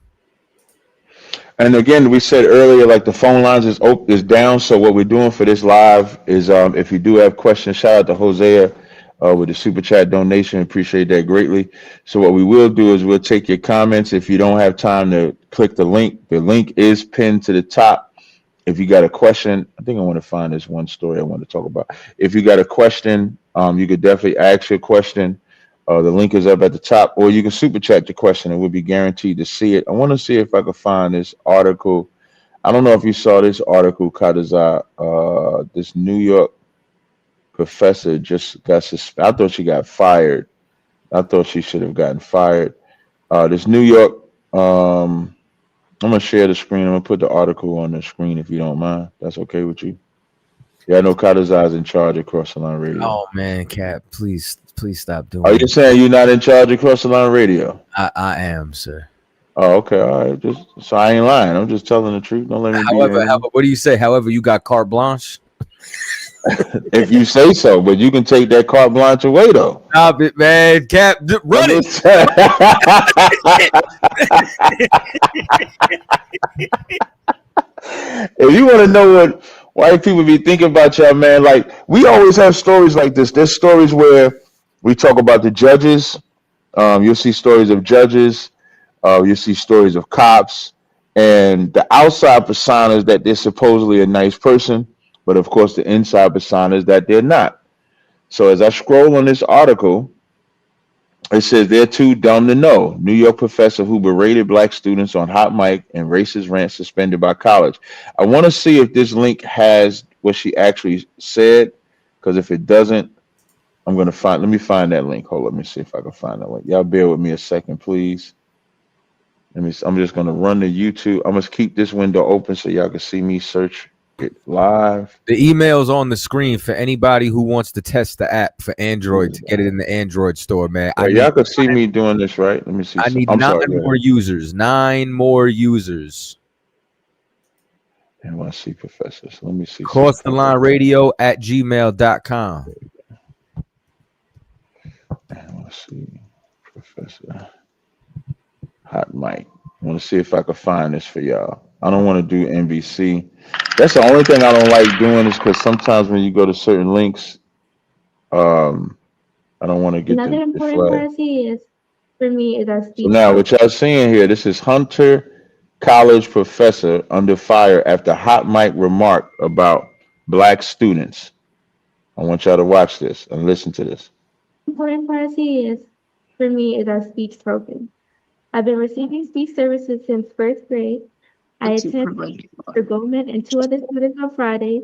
And again, we said earlier, like the phone lines is down. So what we're doing for this live is, if you do have questions, shout out to Hosea with the super chat donation. Appreciate that greatly. So what we will do is we'll take your comments. If you don't have time to click the link is pinned to the top. If you got a question, I think I want to find this one story I want to talk about. If you got a question, you could definitely ask your question. The link is up at the top, or you can super chat your question and we'll be guaranteed to see it. I want to see if I can find this article. I don't know if you saw this article, Kadazar. This New York professor just got suspended. I thought she got fired. I thought she should have gotten fired. This New York, I'm going to share the screen. I'm going to put the article on the screen if you don't mind. That's okay with you? Yeah, I know Kadazar is in charge of Cross the Line Radio. Oh, man, Cap, please stop doing Are you saying you're not in charge of Cross the Line Radio? I am, sir. Oh, okay. All right. So I ain't lying. I'm just telling the truth. Don't let me however, what do you say? However, you got carte blanche? If you say so, but you can take that carte blanche away, though. Stop it, man. Cap, run it. If you want to know what white people be thinking about y'all, man, like we always have stories like this. There's stories where we talk about the judges. You'll see stories of judges. You'll see stories of cops, and the outside persona is that they're supposedly a nice person, but of course the inside persona is that they're not. So as I scroll on this article, it says they're too dumb to know. New York professor who berated black students on hot mic and racist rant suspended by college. I want to see if this link has what she actually said, Because if it doesn't, I'm gonna find. Let me find that link. Hold on, let me see if I can find that link. Y'all bear with me a second, please. I'm just gonna run the YouTube. I'm gonna keep this window open so y'all can see me search it live. The email's on the screen for anybody who wants to test the app for Android to get it in the Android store, man. Y'all can see me doing this, right? Let me see. I need I'm 9 sorry, more users. 9 more users. NYC professors. Let me see. CrossTheLineRadio@gmail.com. NYC professor. Hot mic. I want to see if I can find this for y'all. I don't want to do NBC. That's the only thing I don't like doing is because sometimes when you go to certain links, I don't want to get Another the important flag. part is for me is our So speech. now what y'all seeing here, this is Hunter College professor under fire after hot mic remark about black students. I want y'all to watch this and listen to this. Important part is for me is our speech program. I've been receiving speech services since first grade. I attend Mr. Goldman and 2 other students on Fridays.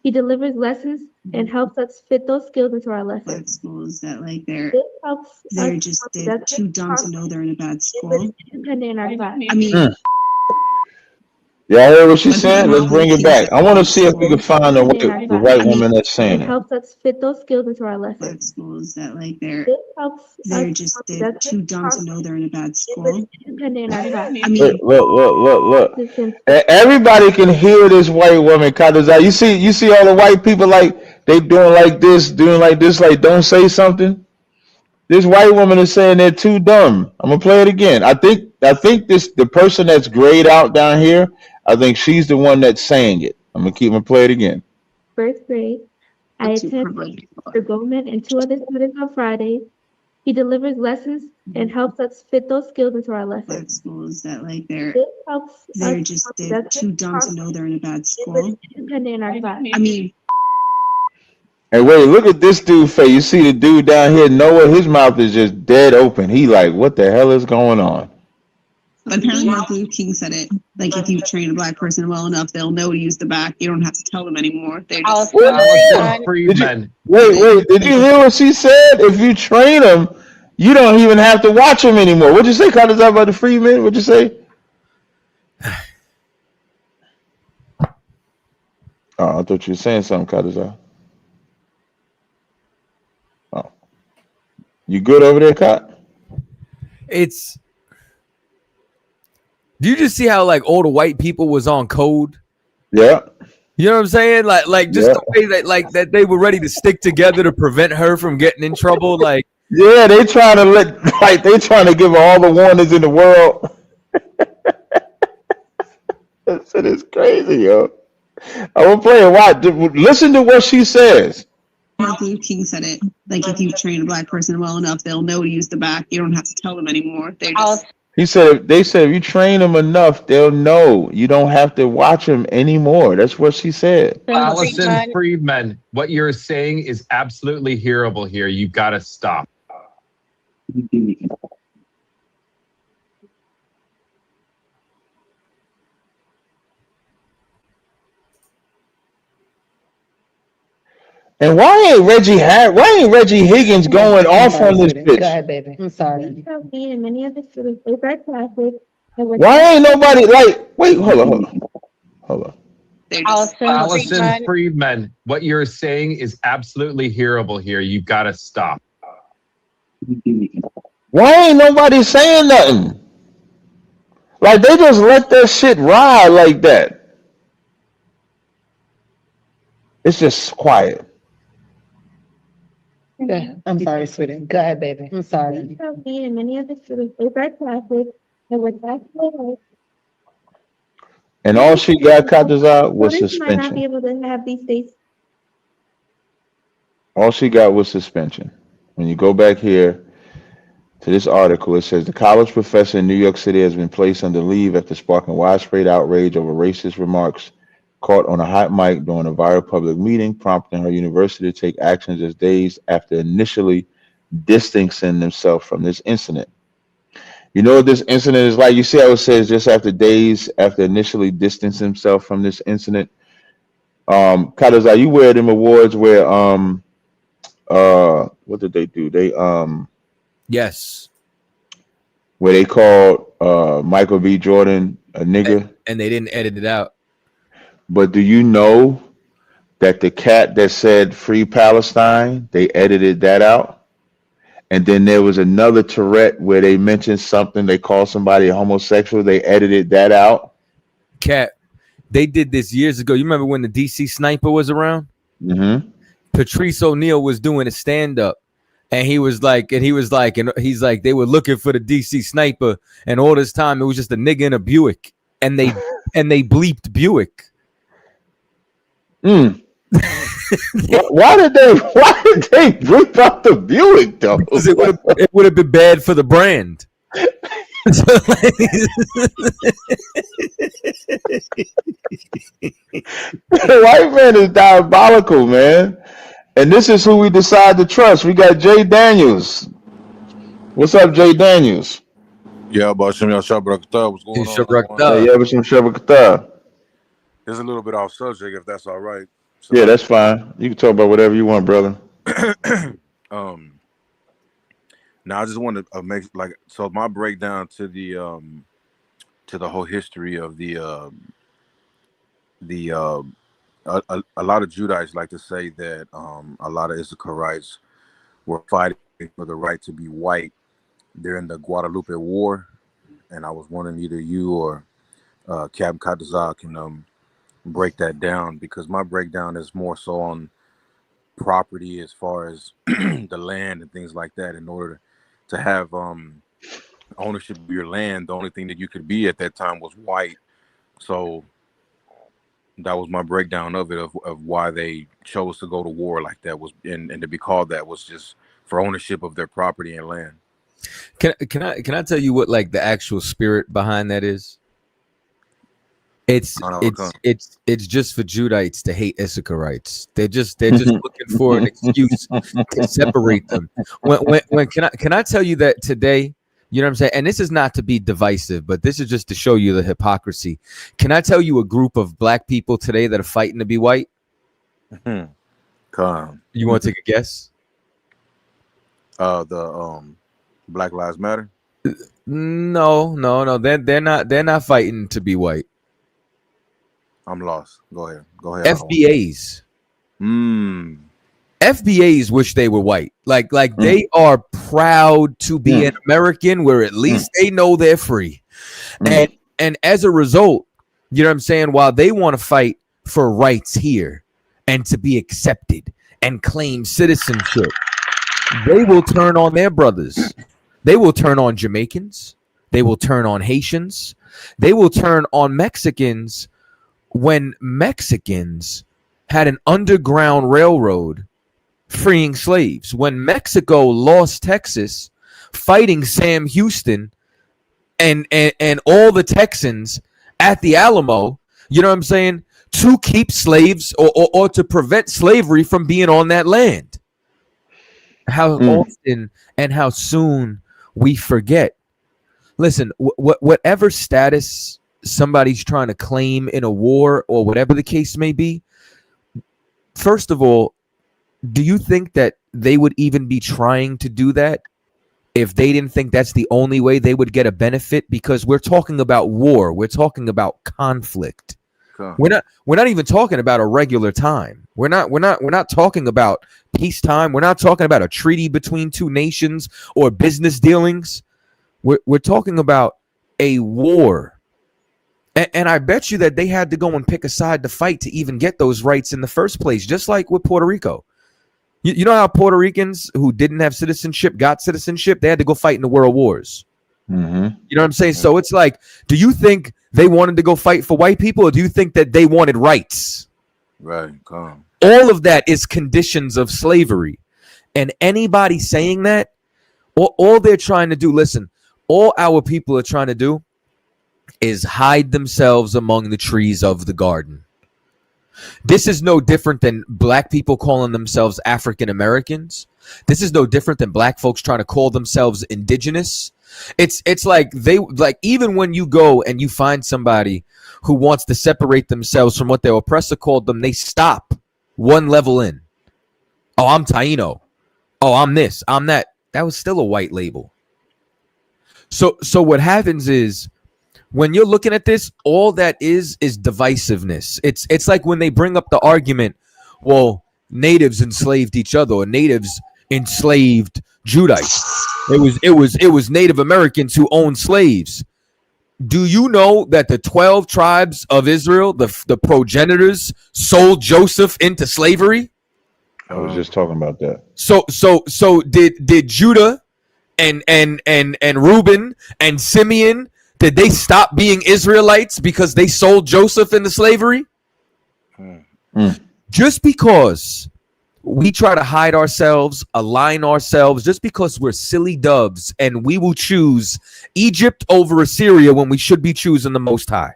He delivers lessons and helps us fit those skills into our lessons. Black schools that like they're They're too dumb to know they're in a bad school. independent in our class. I mean, Y'all heard what she said? Let's bring it back. I want to see if we can find the white woman that's saying It it. helps us fit those skills into our lessons. black schools that like they're They're too dumb to know they're in a bad school. independent in our class. I mean, Look. Everybody can hear this white woman. You see all the white people like they doing like this, like don't say something. This white woman is saying they're too dumb. I'm gonna play it again. I think the person that's grayed out down here, I think she's the one that's saying it. I'm gonna play it again. First grade, I attend Mr. Goldman and 2 other students on Fridays. He delivers lessons and helps us fit those skills into our lessons. black schools that like they're They're too dumb to know they're in a bad school. independent in our class. I mean, And wait, look at this dude face. You see the dude down here, Noah, his mouth is just dead open. He like, what the hell is going on? apparently Martin Luther King said it. Like, if you train a black person well enough, they'll know to use the back. You don't have to tell them anymore. They just Wait, did you hear what she said? If you train them, you don't even have to watch them anymore. What'd you say, Carter's about the free men? What'd you say? Oh, I thought you were saying something, Carter's. Oh, you good over there, Kat? It's. Do you just see how like all the white people was on code? Yeah. You know what I'm saying? Like just the way that like that they were ready to stick together to prevent her from getting in trouble. Like yeah, they trying to give her all the warnings in the world. That shit is crazy, yo. I will play it. Watch. Listen to what she says. Martin Luther King said it. Like, if you train a black person well enough, they'll know to use the back. You don't have to tell them anymore. They just. He said, they said, if you train them enough, they'll know. You don't have to watch them anymore. That's what she said. Allison Friedman, what you're saying is absolutely hearable here. You've got to stop. And why ain't Reggie Higgins going off on this bitch? Go ahead, baby. I'm sorry. Many of the students take our classes. Why ain't nobody like? Wait, hold on. Allison Friedman, what you're saying is absolutely hearable here. You've got to stop. Why ain't nobody saying nothing? Like, they just let that shit ride like that. It's just quiet. Yeah, I'm sorry, sweetie. Go ahead, baby. I'm sorry. Many of the students take our classes. And all she got, Katazar, was Students might not be suspension. able to have these days. All she got was suspension. When you go back here to this article, it says the college professor in New York City has been placed under leave after sparking widespread outrage over racist remarks caught on a hot mic during a viral public meeting, prompting her university to take action just days after initially distancing themselves from this incident. You know what this incident is like? You see how it says just after days after initially distancing himself from this incident? Kadas, are you wear them awards where what did they do? They Yes. where they called Michael B. Jordan a nigger. And they didn't edit it out. But do you know that the cat that said "Free Palestine," they edited that out? And then there was another Tourette where they mentioned something. They called somebody a homosexual. They edited that out. Cat, they did this years ago. You remember when the DC Sniper was around? Mm-hmm. Patrice O'Neal was doing a stand-up. And he's like, they were looking for the DC Sniper, and all this time it was just a nigga in a Buick, and they bleeped Buick. Why did they bleep out the Buick though? Because it would have been bad for the brand. The white man is diabolical, man. And this is who we decide to trust. We got Jay Daniels. What's up, Jay Daniels? Yeah, about Shem Yashab Brakta. What's going on? Yeah, some Shabakata. It's a little bit off subject, if that's all right. So, yeah, that's fine. You can talk about whatever you want, brother. Now I just want to make so my breakdown to the whole history of a lot of Judahites like to say that a lot of Issacharites were fighting for the right to be white during the Guadalupe War, and I was wondering either you or Captain Katazak can break that down, because my breakdown is more so on property as far as the land and things like that. In order to have ownership of your land, the only thing that you could be at that time was white. So that was my breakdown of it, of why they chose to go to war like that, was and to be called that was just for ownership of their property and land. Can I tell you what like the actual spirit behind that is? It's just for Judites to hate Issacharites. They're just looking for an excuse to separate them. When can I tell you that today? You know what I'm saying? And this is not to be divisive, but this is just to show you the hypocrisy. Can I tell you a group of black people today that are fighting to be white? Come. You want to take a guess? The Black Lives Matter? No. They're not fighting to be white. I'm lost. Go ahead. FBAs. FBAs wish they were white. Like they are proud to be an American, where at least they know they're free. And as a result, you know what I'm saying, while they want to fight for rights here and to be accepted and claim citizenship, they will turn on their brothers. They will turn on Jamaicans. They will turn on Haitians. They will turn on Mexicans when Mexicans had an underground railroad freeing slaves. When Mexico lost Texas, fighting Sam Houston and all the Texans at the Alamo, you know what I'm saying, to keep slaves or to prevent slavery from being on that land. How often and how soon we forget. Listen, whatever status somebody's trying to claim in a war or whatever the case may be, first of all, do you think that they would even be trying to do that if they didn't think that's the only way they would get a benefit? Because we're talking about war. We're talking about conflict. We're not even talking about a regular time. We're not talking about peacetime. We're not talking about a treaty between two nations or business dealings. We're talking about a war. And I bet you that they had to go and pick a side to fight to even get those rights in the first place, just like with Puerto Rico. You know how Puerto Ricans who didn't have citizenship got citizenship? They had to go fight in the world wars. You know what I'm saying? So it's like, do you think they wanted to go fight for white people, or do you think that they wanted rights? Right. Come. All of that is conditions of slavery. And anybody saying that, all they're trying to do, listen, all our people are trying to do is hide themselves among the trees of the garden. This is no different than black people calling themselves African Americans. This is no different than black folks trying to call themselves indigenous. It's like even when you go and you find somebody who wants to separate themselves from what their oppressor called them, they stop one level in. Oh, I'm Taino. Oh, I'm this, I'm that. That was still a white label. So what happens is, when you're looking at this, all that is divisiveness. It's like when they bring up the argument, well, natives enslaved each other, or natives enslaved Judites. It was Native Americans who owned slaves. Do you know that the 12 tribes of Israel, the progenitors, sold Joseph into slavery? I was just talking about that. So did Judah and Reuben and Simeon, did they stop being Israelites because they sold Joseph into slavery? Just because we try to hide ourselves, align ourselves, just because we're silly doves and we will choose Egypt over Assyria when we should be choosing the Most High.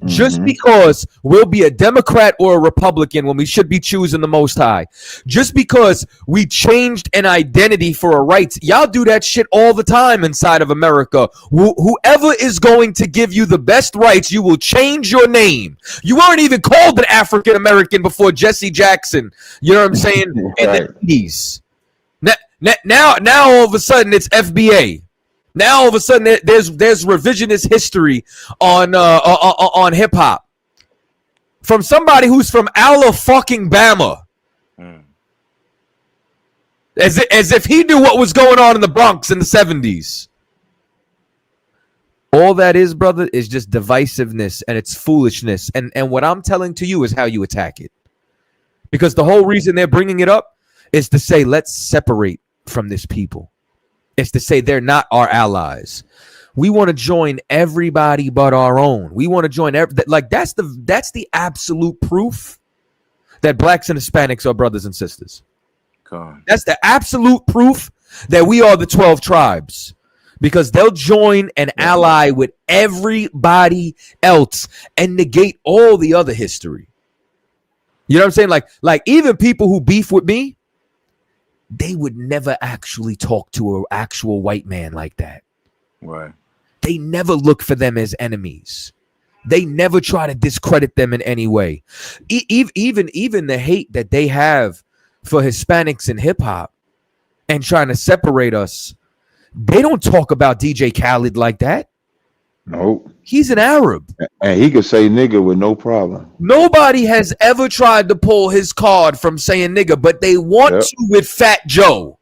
Just because we'll be a Democrat or a Republican when we should be choosing the Most High. Just because we changed an identity for a right. Y'all do that shit all the time inside of America. Whoever is going to give you the best rights, you will change your name. You weren't even called an African American before Jesse Jackson. You know what I'm saying? In the 80s. Now all of a sudden it's FBA. Now all of a sudden there's revisionist history on hip hop from somebody who's from Alabama, as if he knew what was going on in the Bronx in the 70s. All that is, brother, is just divisiveness, and it's foolishness. And what I'm telling to you is how you attack it, because the whole reason they're bringing it up is to say let's separate from this people. It's to say they're not our allies. We want to join everybody but our own. We want to join that's the absolute proof that blacks and Hispanics are brothers and sisters. That's the absolute proof that we are the 12 tribes, because they'll join and ally with everybody else and negate all the other history. You know what I'm saying? Like even people who beef with me, they would never actually talk to an actual white man like that. Right. They never look for them as enemies. They never try to discredit them in any way. Even the hate that they have for Hispanics in hip hop and trying to separate us, they don't talk about DJ Khaled like that. Nope. He's an Arab. And he could say nigga with no problem. Nobody has ever tried to pull his card from saying nigga, but they want to with Fat Joe.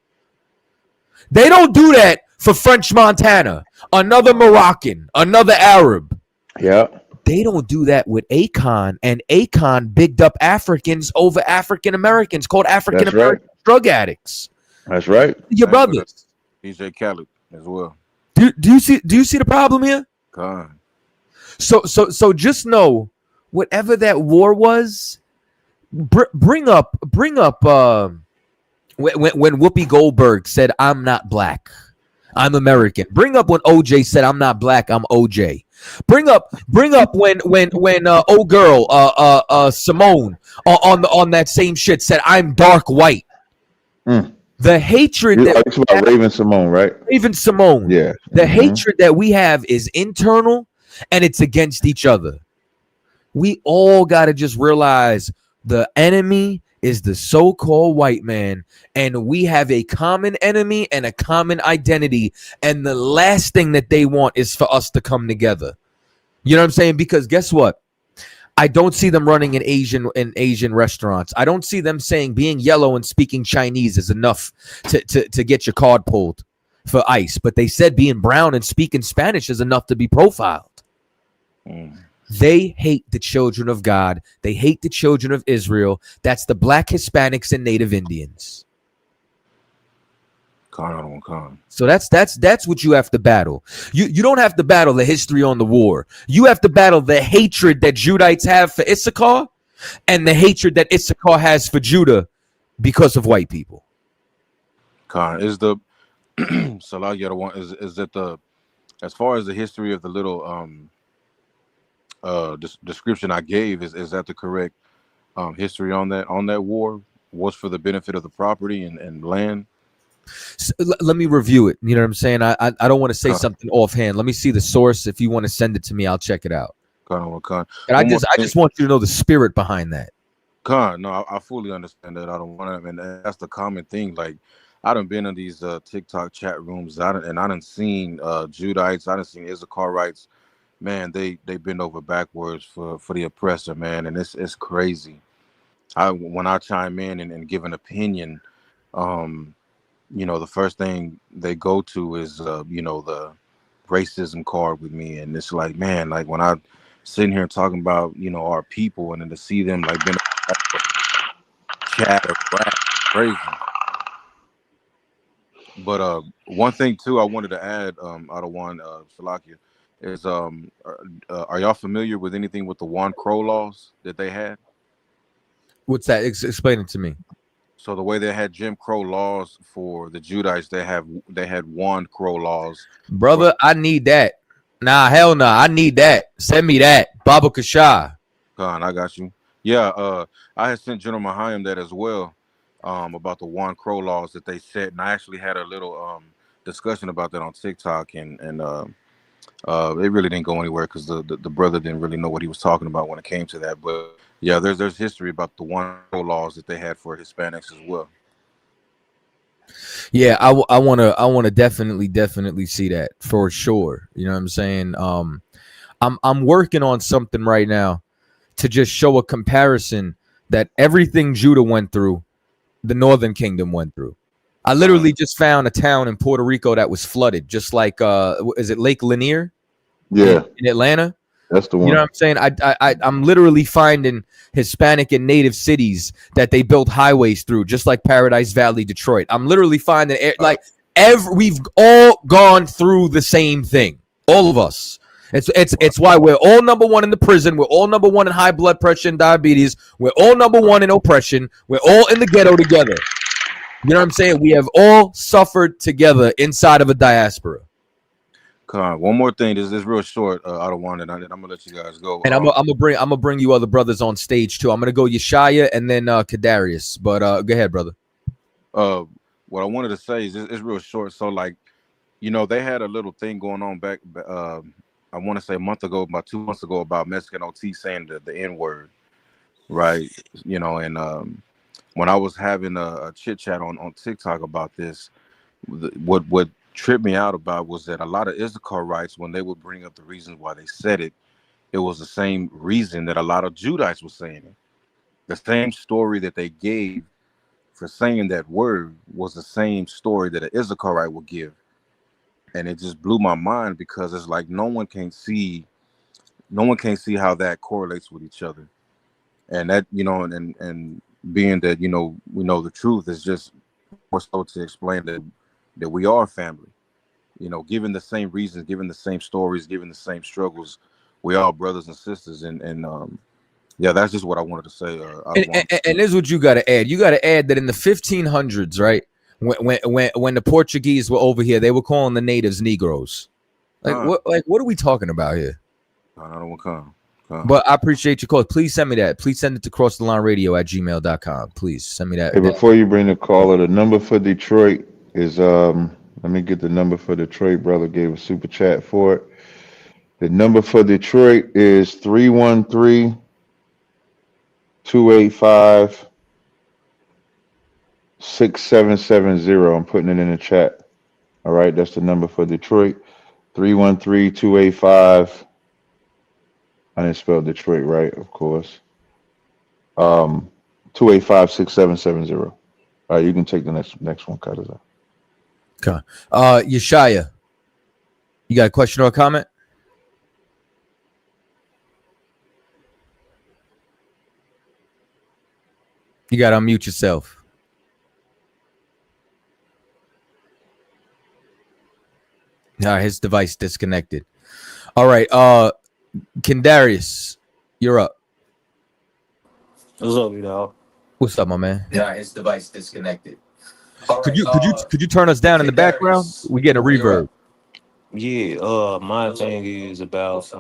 They don't do that for French Montana, another Moroccan, another Arab. Yeah. They don't do that with Akon, and Akon bigged up Africans over African Americans, called African American drug addicts. That's right. Your brothers. DJ Khaled as well. Do you see the problem here? So just know, whatever that war was, bring up when Whoopi Goldberg said, "I'm not black, I'm American." Bring up when OJ said, "I'm not black, I'm OJ." Bring up when old girl Simone on that same shit said, "I'm dark white." The hatred it's about Raven Simone, right? Raven Simone. Yeah. The hatred that we have is internal, and it's against each other. We all got to just realize the enemy is the so-called white man, and we have a common enemy and a common identity, and the last thing that they want is for us to come together. You know what I'm saying? Because guess what? I don't see them running in Asian restaurants. I don't see them saying being yellow and speaking Chinese is enough to get your card pulled for ICE. But they said being brown and speaking Spanish is enough to be profiled. They hate the children of God. They hate the children of Israel. That's the black Hispanics and Native Indians. So that's what you have to battle. You don't have to battle the history on the war. You have to battle the hatred that Judites have for Issachar and the hatred that Issachar has for Judah because of white people. Is the Salah the one is that the, as far as the history of the little description I gave, is that the correct history on that war? was for the benefit of the property and land. So, let me review it. You know what I'm saying? I don't want to say something offhand. Let me see the source. If you want to send it to me, I'll check it out. And I just want you to know the spirit behind that. No, I fully understand that. I don't want to, and that's the common thing. Like, I done been in these TikTok chat rooms. I done seen Judites. I done seen Issacharites. Man, they bend over backwards for the oppressor, man, and it's crazy. When I chime in and give an opinion, the first thing they go to is the racism card with me, and it's like, man, like when I sitting here talking about our people, and then to see them like bend chat or rap, crazy. But one thing too I wanted to add out of one Shalakia is are y'all familiar with anything with the Juan Crow laws that they had? What's that? Explain it to me. So the way they had Jim Crow laws for the Judites, they had Juan Crow laws. Brother, I need that. Nah, hell no. I need that. Send me that. Baba Kasha. I got you. Yeah, I had sent General Mahayim that as well, about the Juan Crow laws that they set, and I actually had a little discussion about that on TikTok, and it really didn't go anywhere because the brother didn't really know what he was talking about when it came to that. But yeah, there's history about the Juan Crow laws that they had for Hispanics as well. Yeah, I want to definitely see that for sure. You know what I'm saying? I'm working on something right now to just show a comparison that everything Judah went through, the Northern Kingdom went through. I literally just found a town in Puerto Rico that was flooded, just like is it Lake Lanier? Yeah, in Atlanta. That's the one. You know what I'm saying? I'm literally finding Hispanic and native cities that they built highways through, just like Paradise Valley, Detroit. I'm literally finding we've all gone through the same thing, all of us. It's why we're all number one in the prison. We're all number one in high blood pressure and diabetes. We're all number one in oppression. We're all in the ghetto together. You know what I'm saying? We have all suffered together inside of a diaspora. One more thing. This is real short. I don't want it. I'm gonna let you guys go. And I'm gonna bring you other brothers on stage too. I'm gonna go Yeshaya and then Kadarius. But go ahead, brother. What I wanted to say is it's real short. So like, they had a little thing going on back. I want to say a month ago, about 2 months ago, about Mexican OT saying the N word, right? And when I was having a chit chat on TikTok about this, what tripped me out about was that a lot of Issacharites, when they would bring up the reasons why they said it, it was the same reason that a lot of Judites were saying it. The same story that they gave for saying that word was the same story that an Issacharite would give. And it just blew my mind because it's like no one can see how that correlates with each other. And that, and being that, we know the truth is just more so to explain that we are family. Given the same reasons, given the same stories, given the same struggles, we are brothers and sisters. And yeah, that's just what I wanted to say. And this is what you got to add. You got to add that in the 1500s, right? When the Portuguese were over here, they were calling the natives Negroes. What are we talking about here? I don't want to come. But I appreciate your call. Please send me that. Please send it to crossthelineradio@gmail.com. Please send me that. Hey, before you bring the caller, the number for Detroit is let me get the number for Detroit. Brother gave a super chat for it. The number for Detroit is 313-285-6770. I'm putting it in the chat. All right, that's the number for Detroit. 313-285. I didn't spell Detroit right, of course. 285-6770. All right, you can take the next one, Kaiser. Okay. Yeshaya, you got a question or a comment? You got to unmute yourself. His device disconnected. All right. Kendarius, you're up. What's up, you know? What's up, my man? Yeah, his device disconnected. Could you turn us down in the background? We get a reverb. Yeah, my thing is about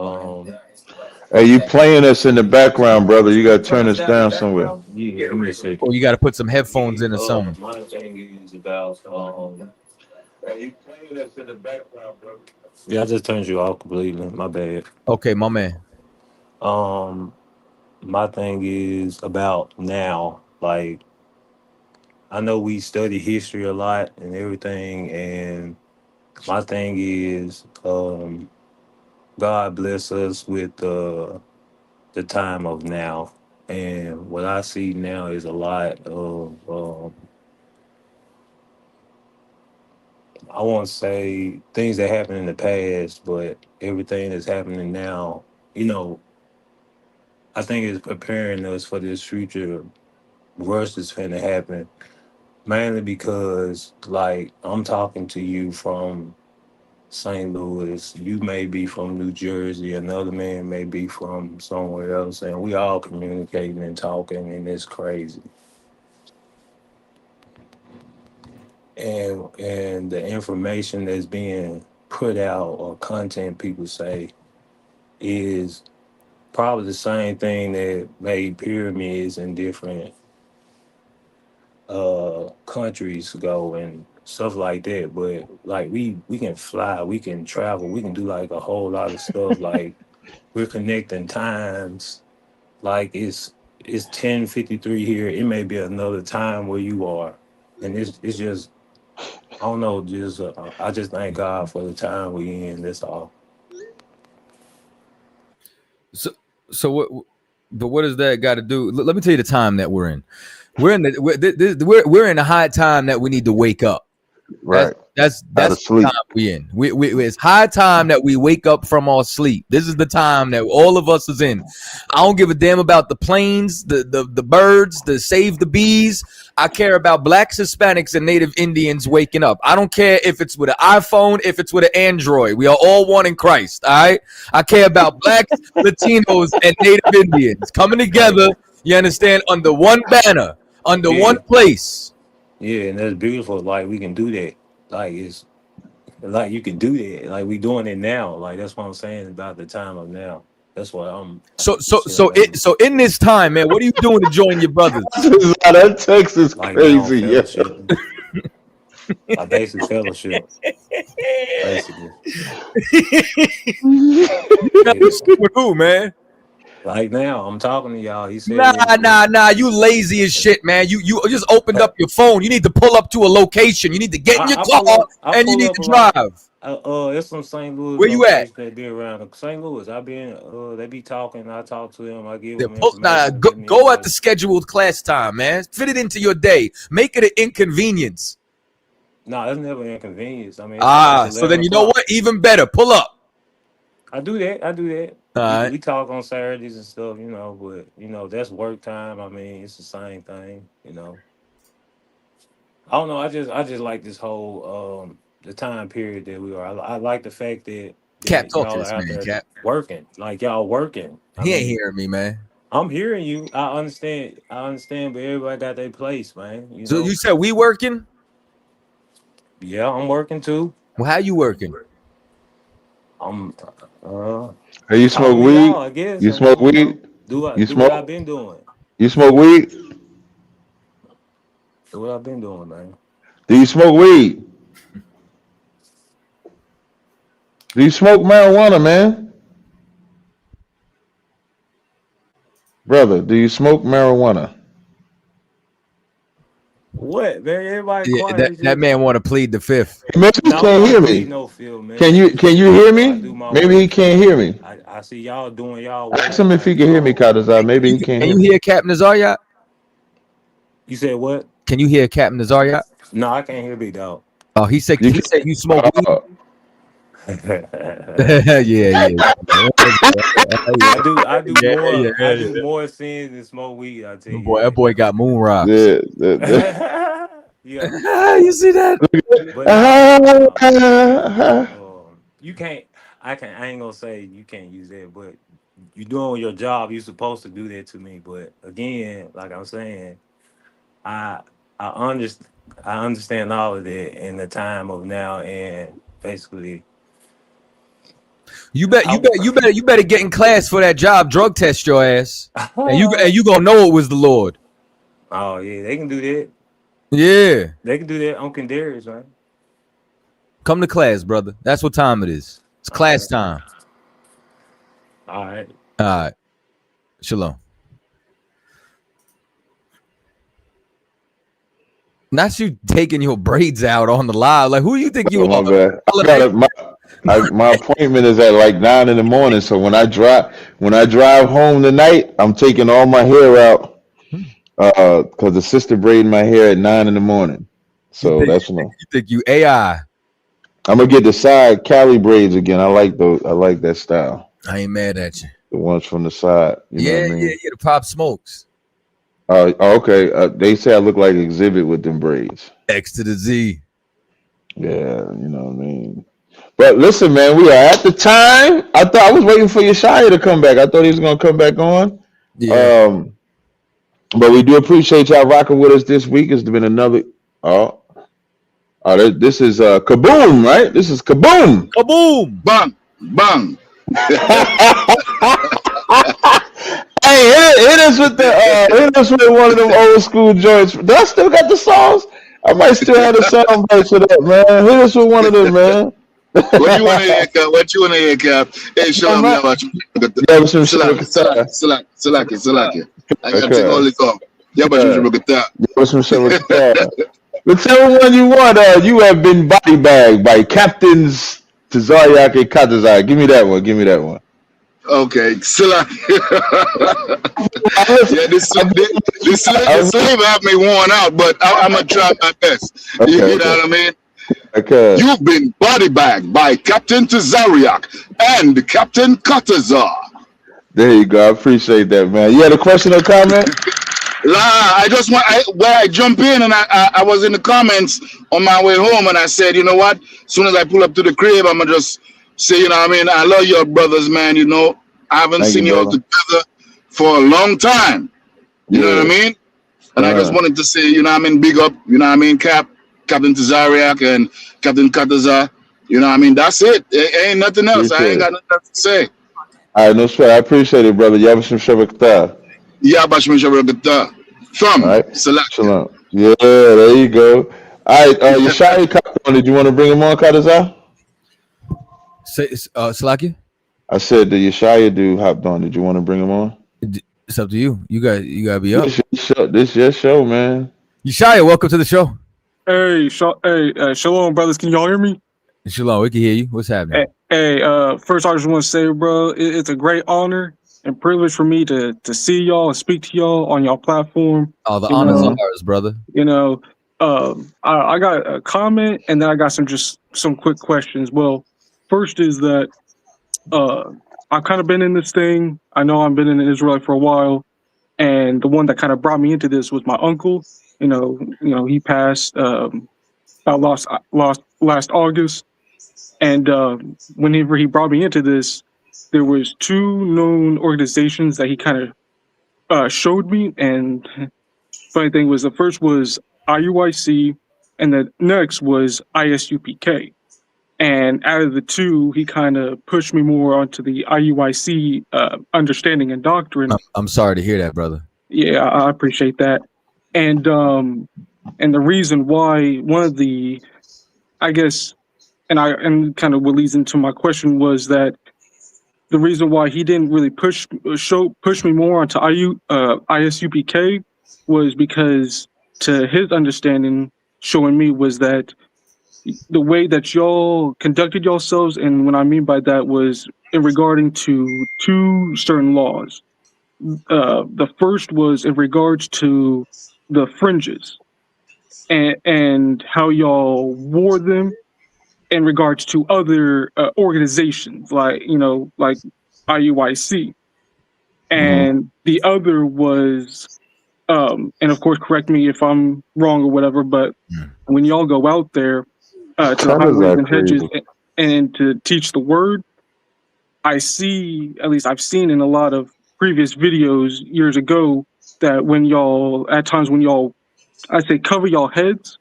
Hey, you playing us in the background, brother. You gotta turn this down somewhere. Yeah, give me a second. Or you got to put some headphones in or something. My thing is about you playing us in the background, bro. Yeah, I just turned you off completely. My bad. Okay, my man. My thing is about now. Like, I know we study history a lot and everything, and my thing is, God bless us with the time of now. And what I see now is a lot of, I won't say things that happened in the past, but everything that's happening now, you know, I think it's preparing us for this future worse that's finna happen. Mainly because, like, I'm talking to you from St. Louis, you may be from New Jersey, another man may be from somewhere else, and we all communicating and talking, and it's crazy. And the information that's being put out or content people say is probably the same thing that made pyramids in different countries go and stuff like that. But like we can fly, we can travel, we can do like a whole lot of stuff. Like we're connecting times. Like it's 10:53 here. It may be another time where you are, and it's just I don't know. Just I just thank God for the time we in. That's all. So what? But what does that got to do? Let me tell you the time that we're in. We're in a high time that we need to wake up. Right. That's Out of the sleep. time we in. It's high time that we wake up from our sleep. This is the time that all of us is in. I don't give a damn about the planes, the birds, the save the bees. I care about blacks, Hispanics, and Native Indians waking up. I don't care if it's with an iPhone, if it's with an Android. We are all one in Christ. All right. I care about blacks, Latinos, and Native Indians coming together. You understand? Under one banner, under Yeah, one place. yeah, and that's beautiful. Like we can do that. Like it's like you can do that. Like we doing it now. Like that's what I'm saying about the time of now. That's what I'm. So in this time, man, what are you doing to join your brothers? That text is Like now crazy, yeah. fellowship, like basic fellowship, basically. With who, man? Like now, I'm talking to y'all. He said, Nah. You lazy as shit, man. You just opened up your phone. You need to pull up to a location. You need to get in your car and you need to drive. It's some St. Louis Where you at? location that be around St. Louis. I've been. They be talking. I talk to them. I give them Nah, information. go at the scheduled class time, man. Fit it into your day. Make it an inconvenience. No, that's never an inconvenience. I mean, it's So then 11 you know o'clock. what? Even better. Pull up. I do that. All right. We talk on Saturdays and stuff, but that's work time. I mean, it's the same thing, I don't know. I just like this whole the time period that we are. I like the fact that Cap, talk to y'all this are out man, there Cap. working. Like y'all working. He ain't hearing me, man. I'm hearing you. I understand, but everybody got their place, man. So you said we working? Yeah, I'm working too. Well, how you working? I'm Hey, you smoke weed? I guess. You smoke weed? Do You what I've smoke? been doing. You smoke weed? Do what I've been doing, man. Do you smoke weed? Do you smoke marijuana, man? Brother, do you smoke marijuana? What, man? Everybody Yeah, quiet. that man want to plead the fifth. Maybe he can't hear me. No feel, man. Can you hear me? Maybe he can't hear me. I see y'all doing y'all work. Ask him if he can hear me, Kadazar. Maybe he can't Can hear you me. hear Captain Nazaryat? You said what? Can you hear Captain Nazaryat? No, I can't hear Big Dog. Oh, he said you smoke weed. yeah. I do more sins than smoke weed. I tell you. Boy, that boy got moon rocks. Yeah. You see that? You can't. I ain't gonna say you can't use that, but you doing your job. You're supposed to do that to me. But again, like I'm saying, I understand all of that in the time of now, and basically, You better get in class for that job. Drug test your ass, and you gonna know it was the Lord. Oh yeah, they can do that. Yeah, they can do that on Darius, right? Come to class, brother. That's what time it is. It's class time. All right. All right. Shalom. Not you taking your braids out on the live. Like, who you think you are? My appointment is at like 9 in the morning. So when I drive home tonight, I'm taking all my hair out because the sister braided my hair at 9 in the morning. So that's when you think you AI. I'm gonna get the side Cali braids again. I like those. I like that style. I ain't mad at you. The ones from the side. You know what I mean? Yeah. The Pop Smokes. Okay. They say I look like Exhibit with them braids. X to the Z. Yeah, you know what I mean. But listen, man, we are at the time. I thought I was waiting for Yeshaya to come back. I thought he was gonna come back on. Yeah. But we do appreciate y'all rocking with us this week. It's been another. This is Kaboom, right? This is Kaboom. Kaboom. Bang. Bang. Hey, hit us with one of them old school joints. Do I still got the songs? I might still have the sound bites of that, man. Hit us with one of them, man. What you want to hear, Cap? What you want to hear, Cap? Hey, shalom, Salaki. I got to take all this off. Whichever one you want. You have been body bagged by Captains Tazariak and Katazai. Give me that one. Okay, yeah, this slave have me worn out, but I'm gonna try my best. Okay, you know what I mean? Okay. You've been body bagged by Captain Tazariak and Captain Katazar. There you go. I appreciate that, man. You had a question or comment? I just want I jump in and I was in the comments on my way home and I said, you know what? As soon as I pull up to the crib, I'm gonna just say, you know what I mean? I love your brothers, man. You know, I haven't seen you all together for a long time. You know what I mean? And I just wanted to say, you know what I mean? Big up, you know what I mean? Captain Tazariak and Captain Katazar. You know what I mean? That's it. Ain't nothing else. I ain't got nothing else to say. All right, no sweat. I appreciate it, brother. Yabashim Shabakata. Yabashim Shabakata. From Shalom. Yeah, there you go. All right, Yeshaya, did you want to bring him on, Katazar? Salaki? I said the Yeshaya dude hopped on. Did you want to bring him on? It's up to you. You gotta be up. This your show, man. Yeshaya, welcome to the show. Hey, shalom, brothers. Can y'all hear me? Shalom, we can hear you. What's happening? Hey, first I just want to say, bro, it's a great honor and privilege for me to see y'all and speak to y'all on y'all platform. Oh, the honor's ours, brother. You know, I got a comment and then I got some quick questions. Well, first is that I've kind of been in this thing. I know I've been in Israel for a while, and the one that kind of brought me into this was my uncle. You know, he passed last August, and whenever he brought me into this, there was two known organizations that he kind of showed me. And funny thing was, the first was IUIC, and the next was ISUPK. And out of the two, he kind of pushed me more onto the IUIC understanding and doctrine. I'm sorry to hear that, brother. Yeah, I appreciate that. And the reason why, one of the, I guess, and kind of what leads into my question was that the reason why he didn't really push me more onto ISUPK was because, to his understanding, showing me was that the way that y'all conducted yourselves, and what I mean by that was in regarding to two certain laws. The first was in regards to the fringes and how y'all wore them in regards to other organizations like IUIC. And the other was, and of course, correct me if I'm wrong or whatever, but when y'all go out there to the highways and hedges and to teach the word, I've seen in a lot of previous videos years ago that when y'all, at times when y'all, I say cover y'all heads,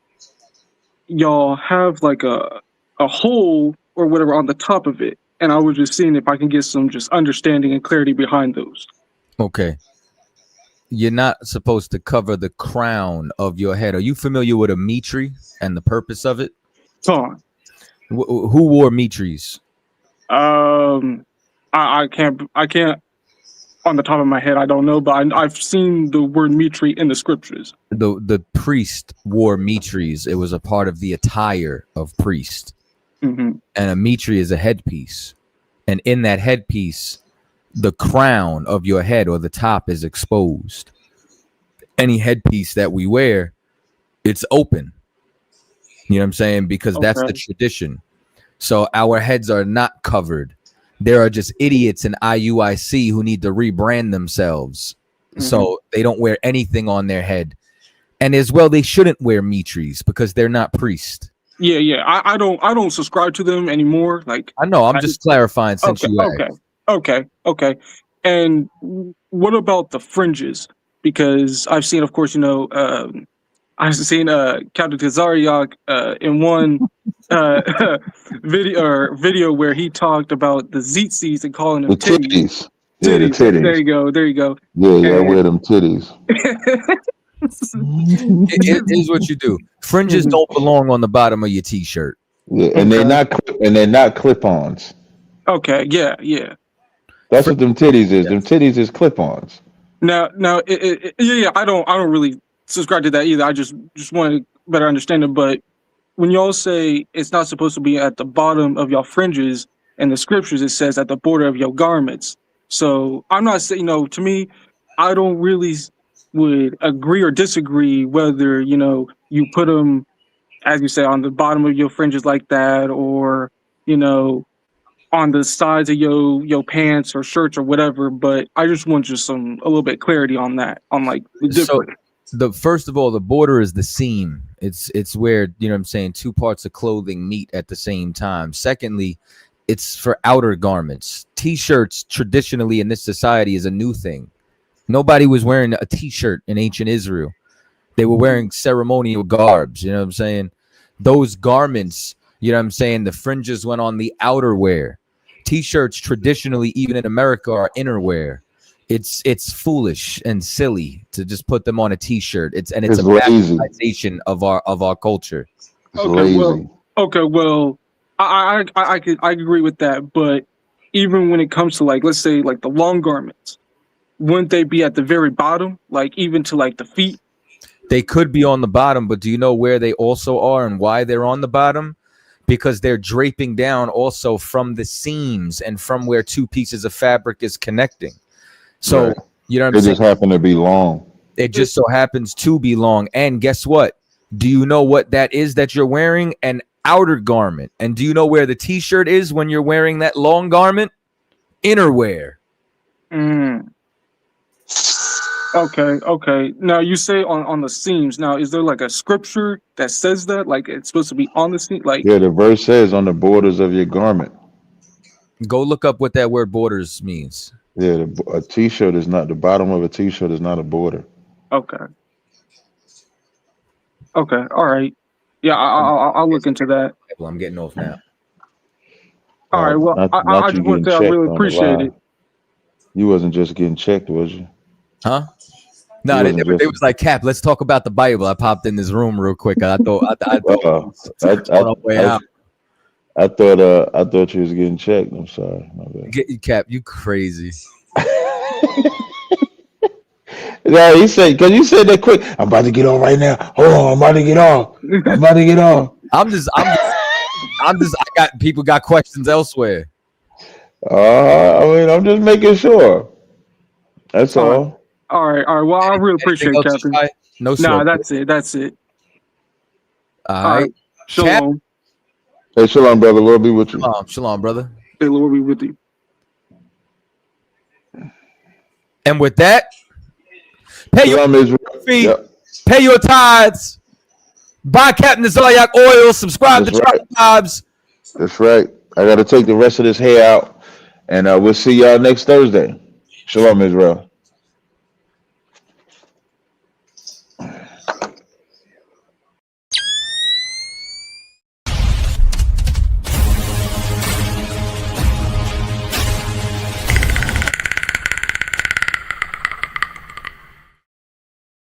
y'all have like a hole or whatever on the top of it. and I was just seeing if I can get some just understanding and clarity behind those. Okay. You're not supposed to cover the crown of your head. Are you familiar with a mitre and the purpose of it? Tom. Who wore mitres? I can't on the top of my head. I don't know, but I've seen the word mitre in the scriptures. The priest wore mitres. It was a part of the attire of priest. Mm-hmm. And a mitre is a headpiece. And in that headpiece, the crown of your head or the top is exposed. Any headpiece that we wear, it's open. You know what I'm saying? Because that's the tradition. So our heads are not covered. There are just idiots in IUIC who need to rebrand themselves. Mm-hmm. So they don't wear anything on their head. And as well, they shouldn't wear mitres because they're not priests. Yeah. I don't subscribe to them anymore. Like I know, I'm just clarifying since you asked. Okay. And what about the fringes? Because I've seen, of course, I've seen Captain Kazariak in one video where he talked about the zitsis and calling them titties. Titties. Yeah, the titties. There you go. Yeah, I wear them titties. It is what you do. Fringes don't belong on the bottom of your t-shirt. Yeah, and they're not clip-ons. Okay, yeah. That's what them titties is. Them titties is clip-ons. Now, I don't really subscribe to that either. I just want to better understand it. But when y'all say it's not supposed to be at the bottom of your fringes, in the scriptures it says at the border of your garments. So I'm not saying, to me, I don't really would agree or disagree whether you put them, as you say, on the bottom of your fringes like that, or on the sides of your pants or shirts or whatever. But I just want a little bit clarity on that, on like the difference. So first of all, the border is the seam. It's where, you know what I'm saying, two parts of clothing meet at the same time. Secondly, it's for outer garments. T-shirts traditionally in this society is a new thing. Nobody was wearing a t-shirt in ancient Israel. They were wearing ceremonial garbs, you know what I'm saying? Those garments, you know what I'm saying, the fringes went on the outerwear. T-shirts traditionally, even in America, are innerwear. It's foolish and silly to just put them on a t-shirt. It's a bastardization of our culture. Okay, well, I agree with that, but even when it comes to, like, let's say like the long garments, wouldn't they be at the very bottom, like even to like the feet? They could be on the bottom, but do you know where they also are and why they're on the bottom? Because they're draping down also from the seams and from where two pieces of fabric is connecting. So, you know what I'm saying? It just happened to be long. It just so happens to be long. And guess what? Do you know what that is that you're wearing? An outer garment. And do you know where the t-shirt is when you're wearing that long garment? Innerwear. Okay. Now you say on the seams. Now, is there like a scripture that says that, like it's supposed to be on the seam? Like, yeah, the verse says on the borders of your garment. Go look up what that word borders means. Yeah, a t-shirt is not, the bottom of a t-shirt is not a border. Okay. All right. Yeah, I'll look into that. Well, I'm getting off now. All right. Well, I just want to say I really appreciate it. You wasn't just getting checked, was you? Huh? No, they was like, Cap, let's talk about the Bible. I popped in this room real quick. I thought you was getting checked. I'm sorry. My bad. Cap, you crazy. Yeah, he said, because you said that quick. I'm about to get on right now. Hold on, I'm about to get on. I got people got questions elsewhere. I'm just making sure. That's all. All right. Well, I really appreciate it, Captain. No, sir. Nah, that's it. All right. Shalom. Hey, shalom, brother. Lord be with you. Shalom, brother. Hey, Lord be with you. And with that, pay your tithes. Buy Captain Zaryak oil. Subscribe to Tribes. That's right. I got to take the rest of this hair out, and we'll see y'all next Thursday. Shalom, Israel.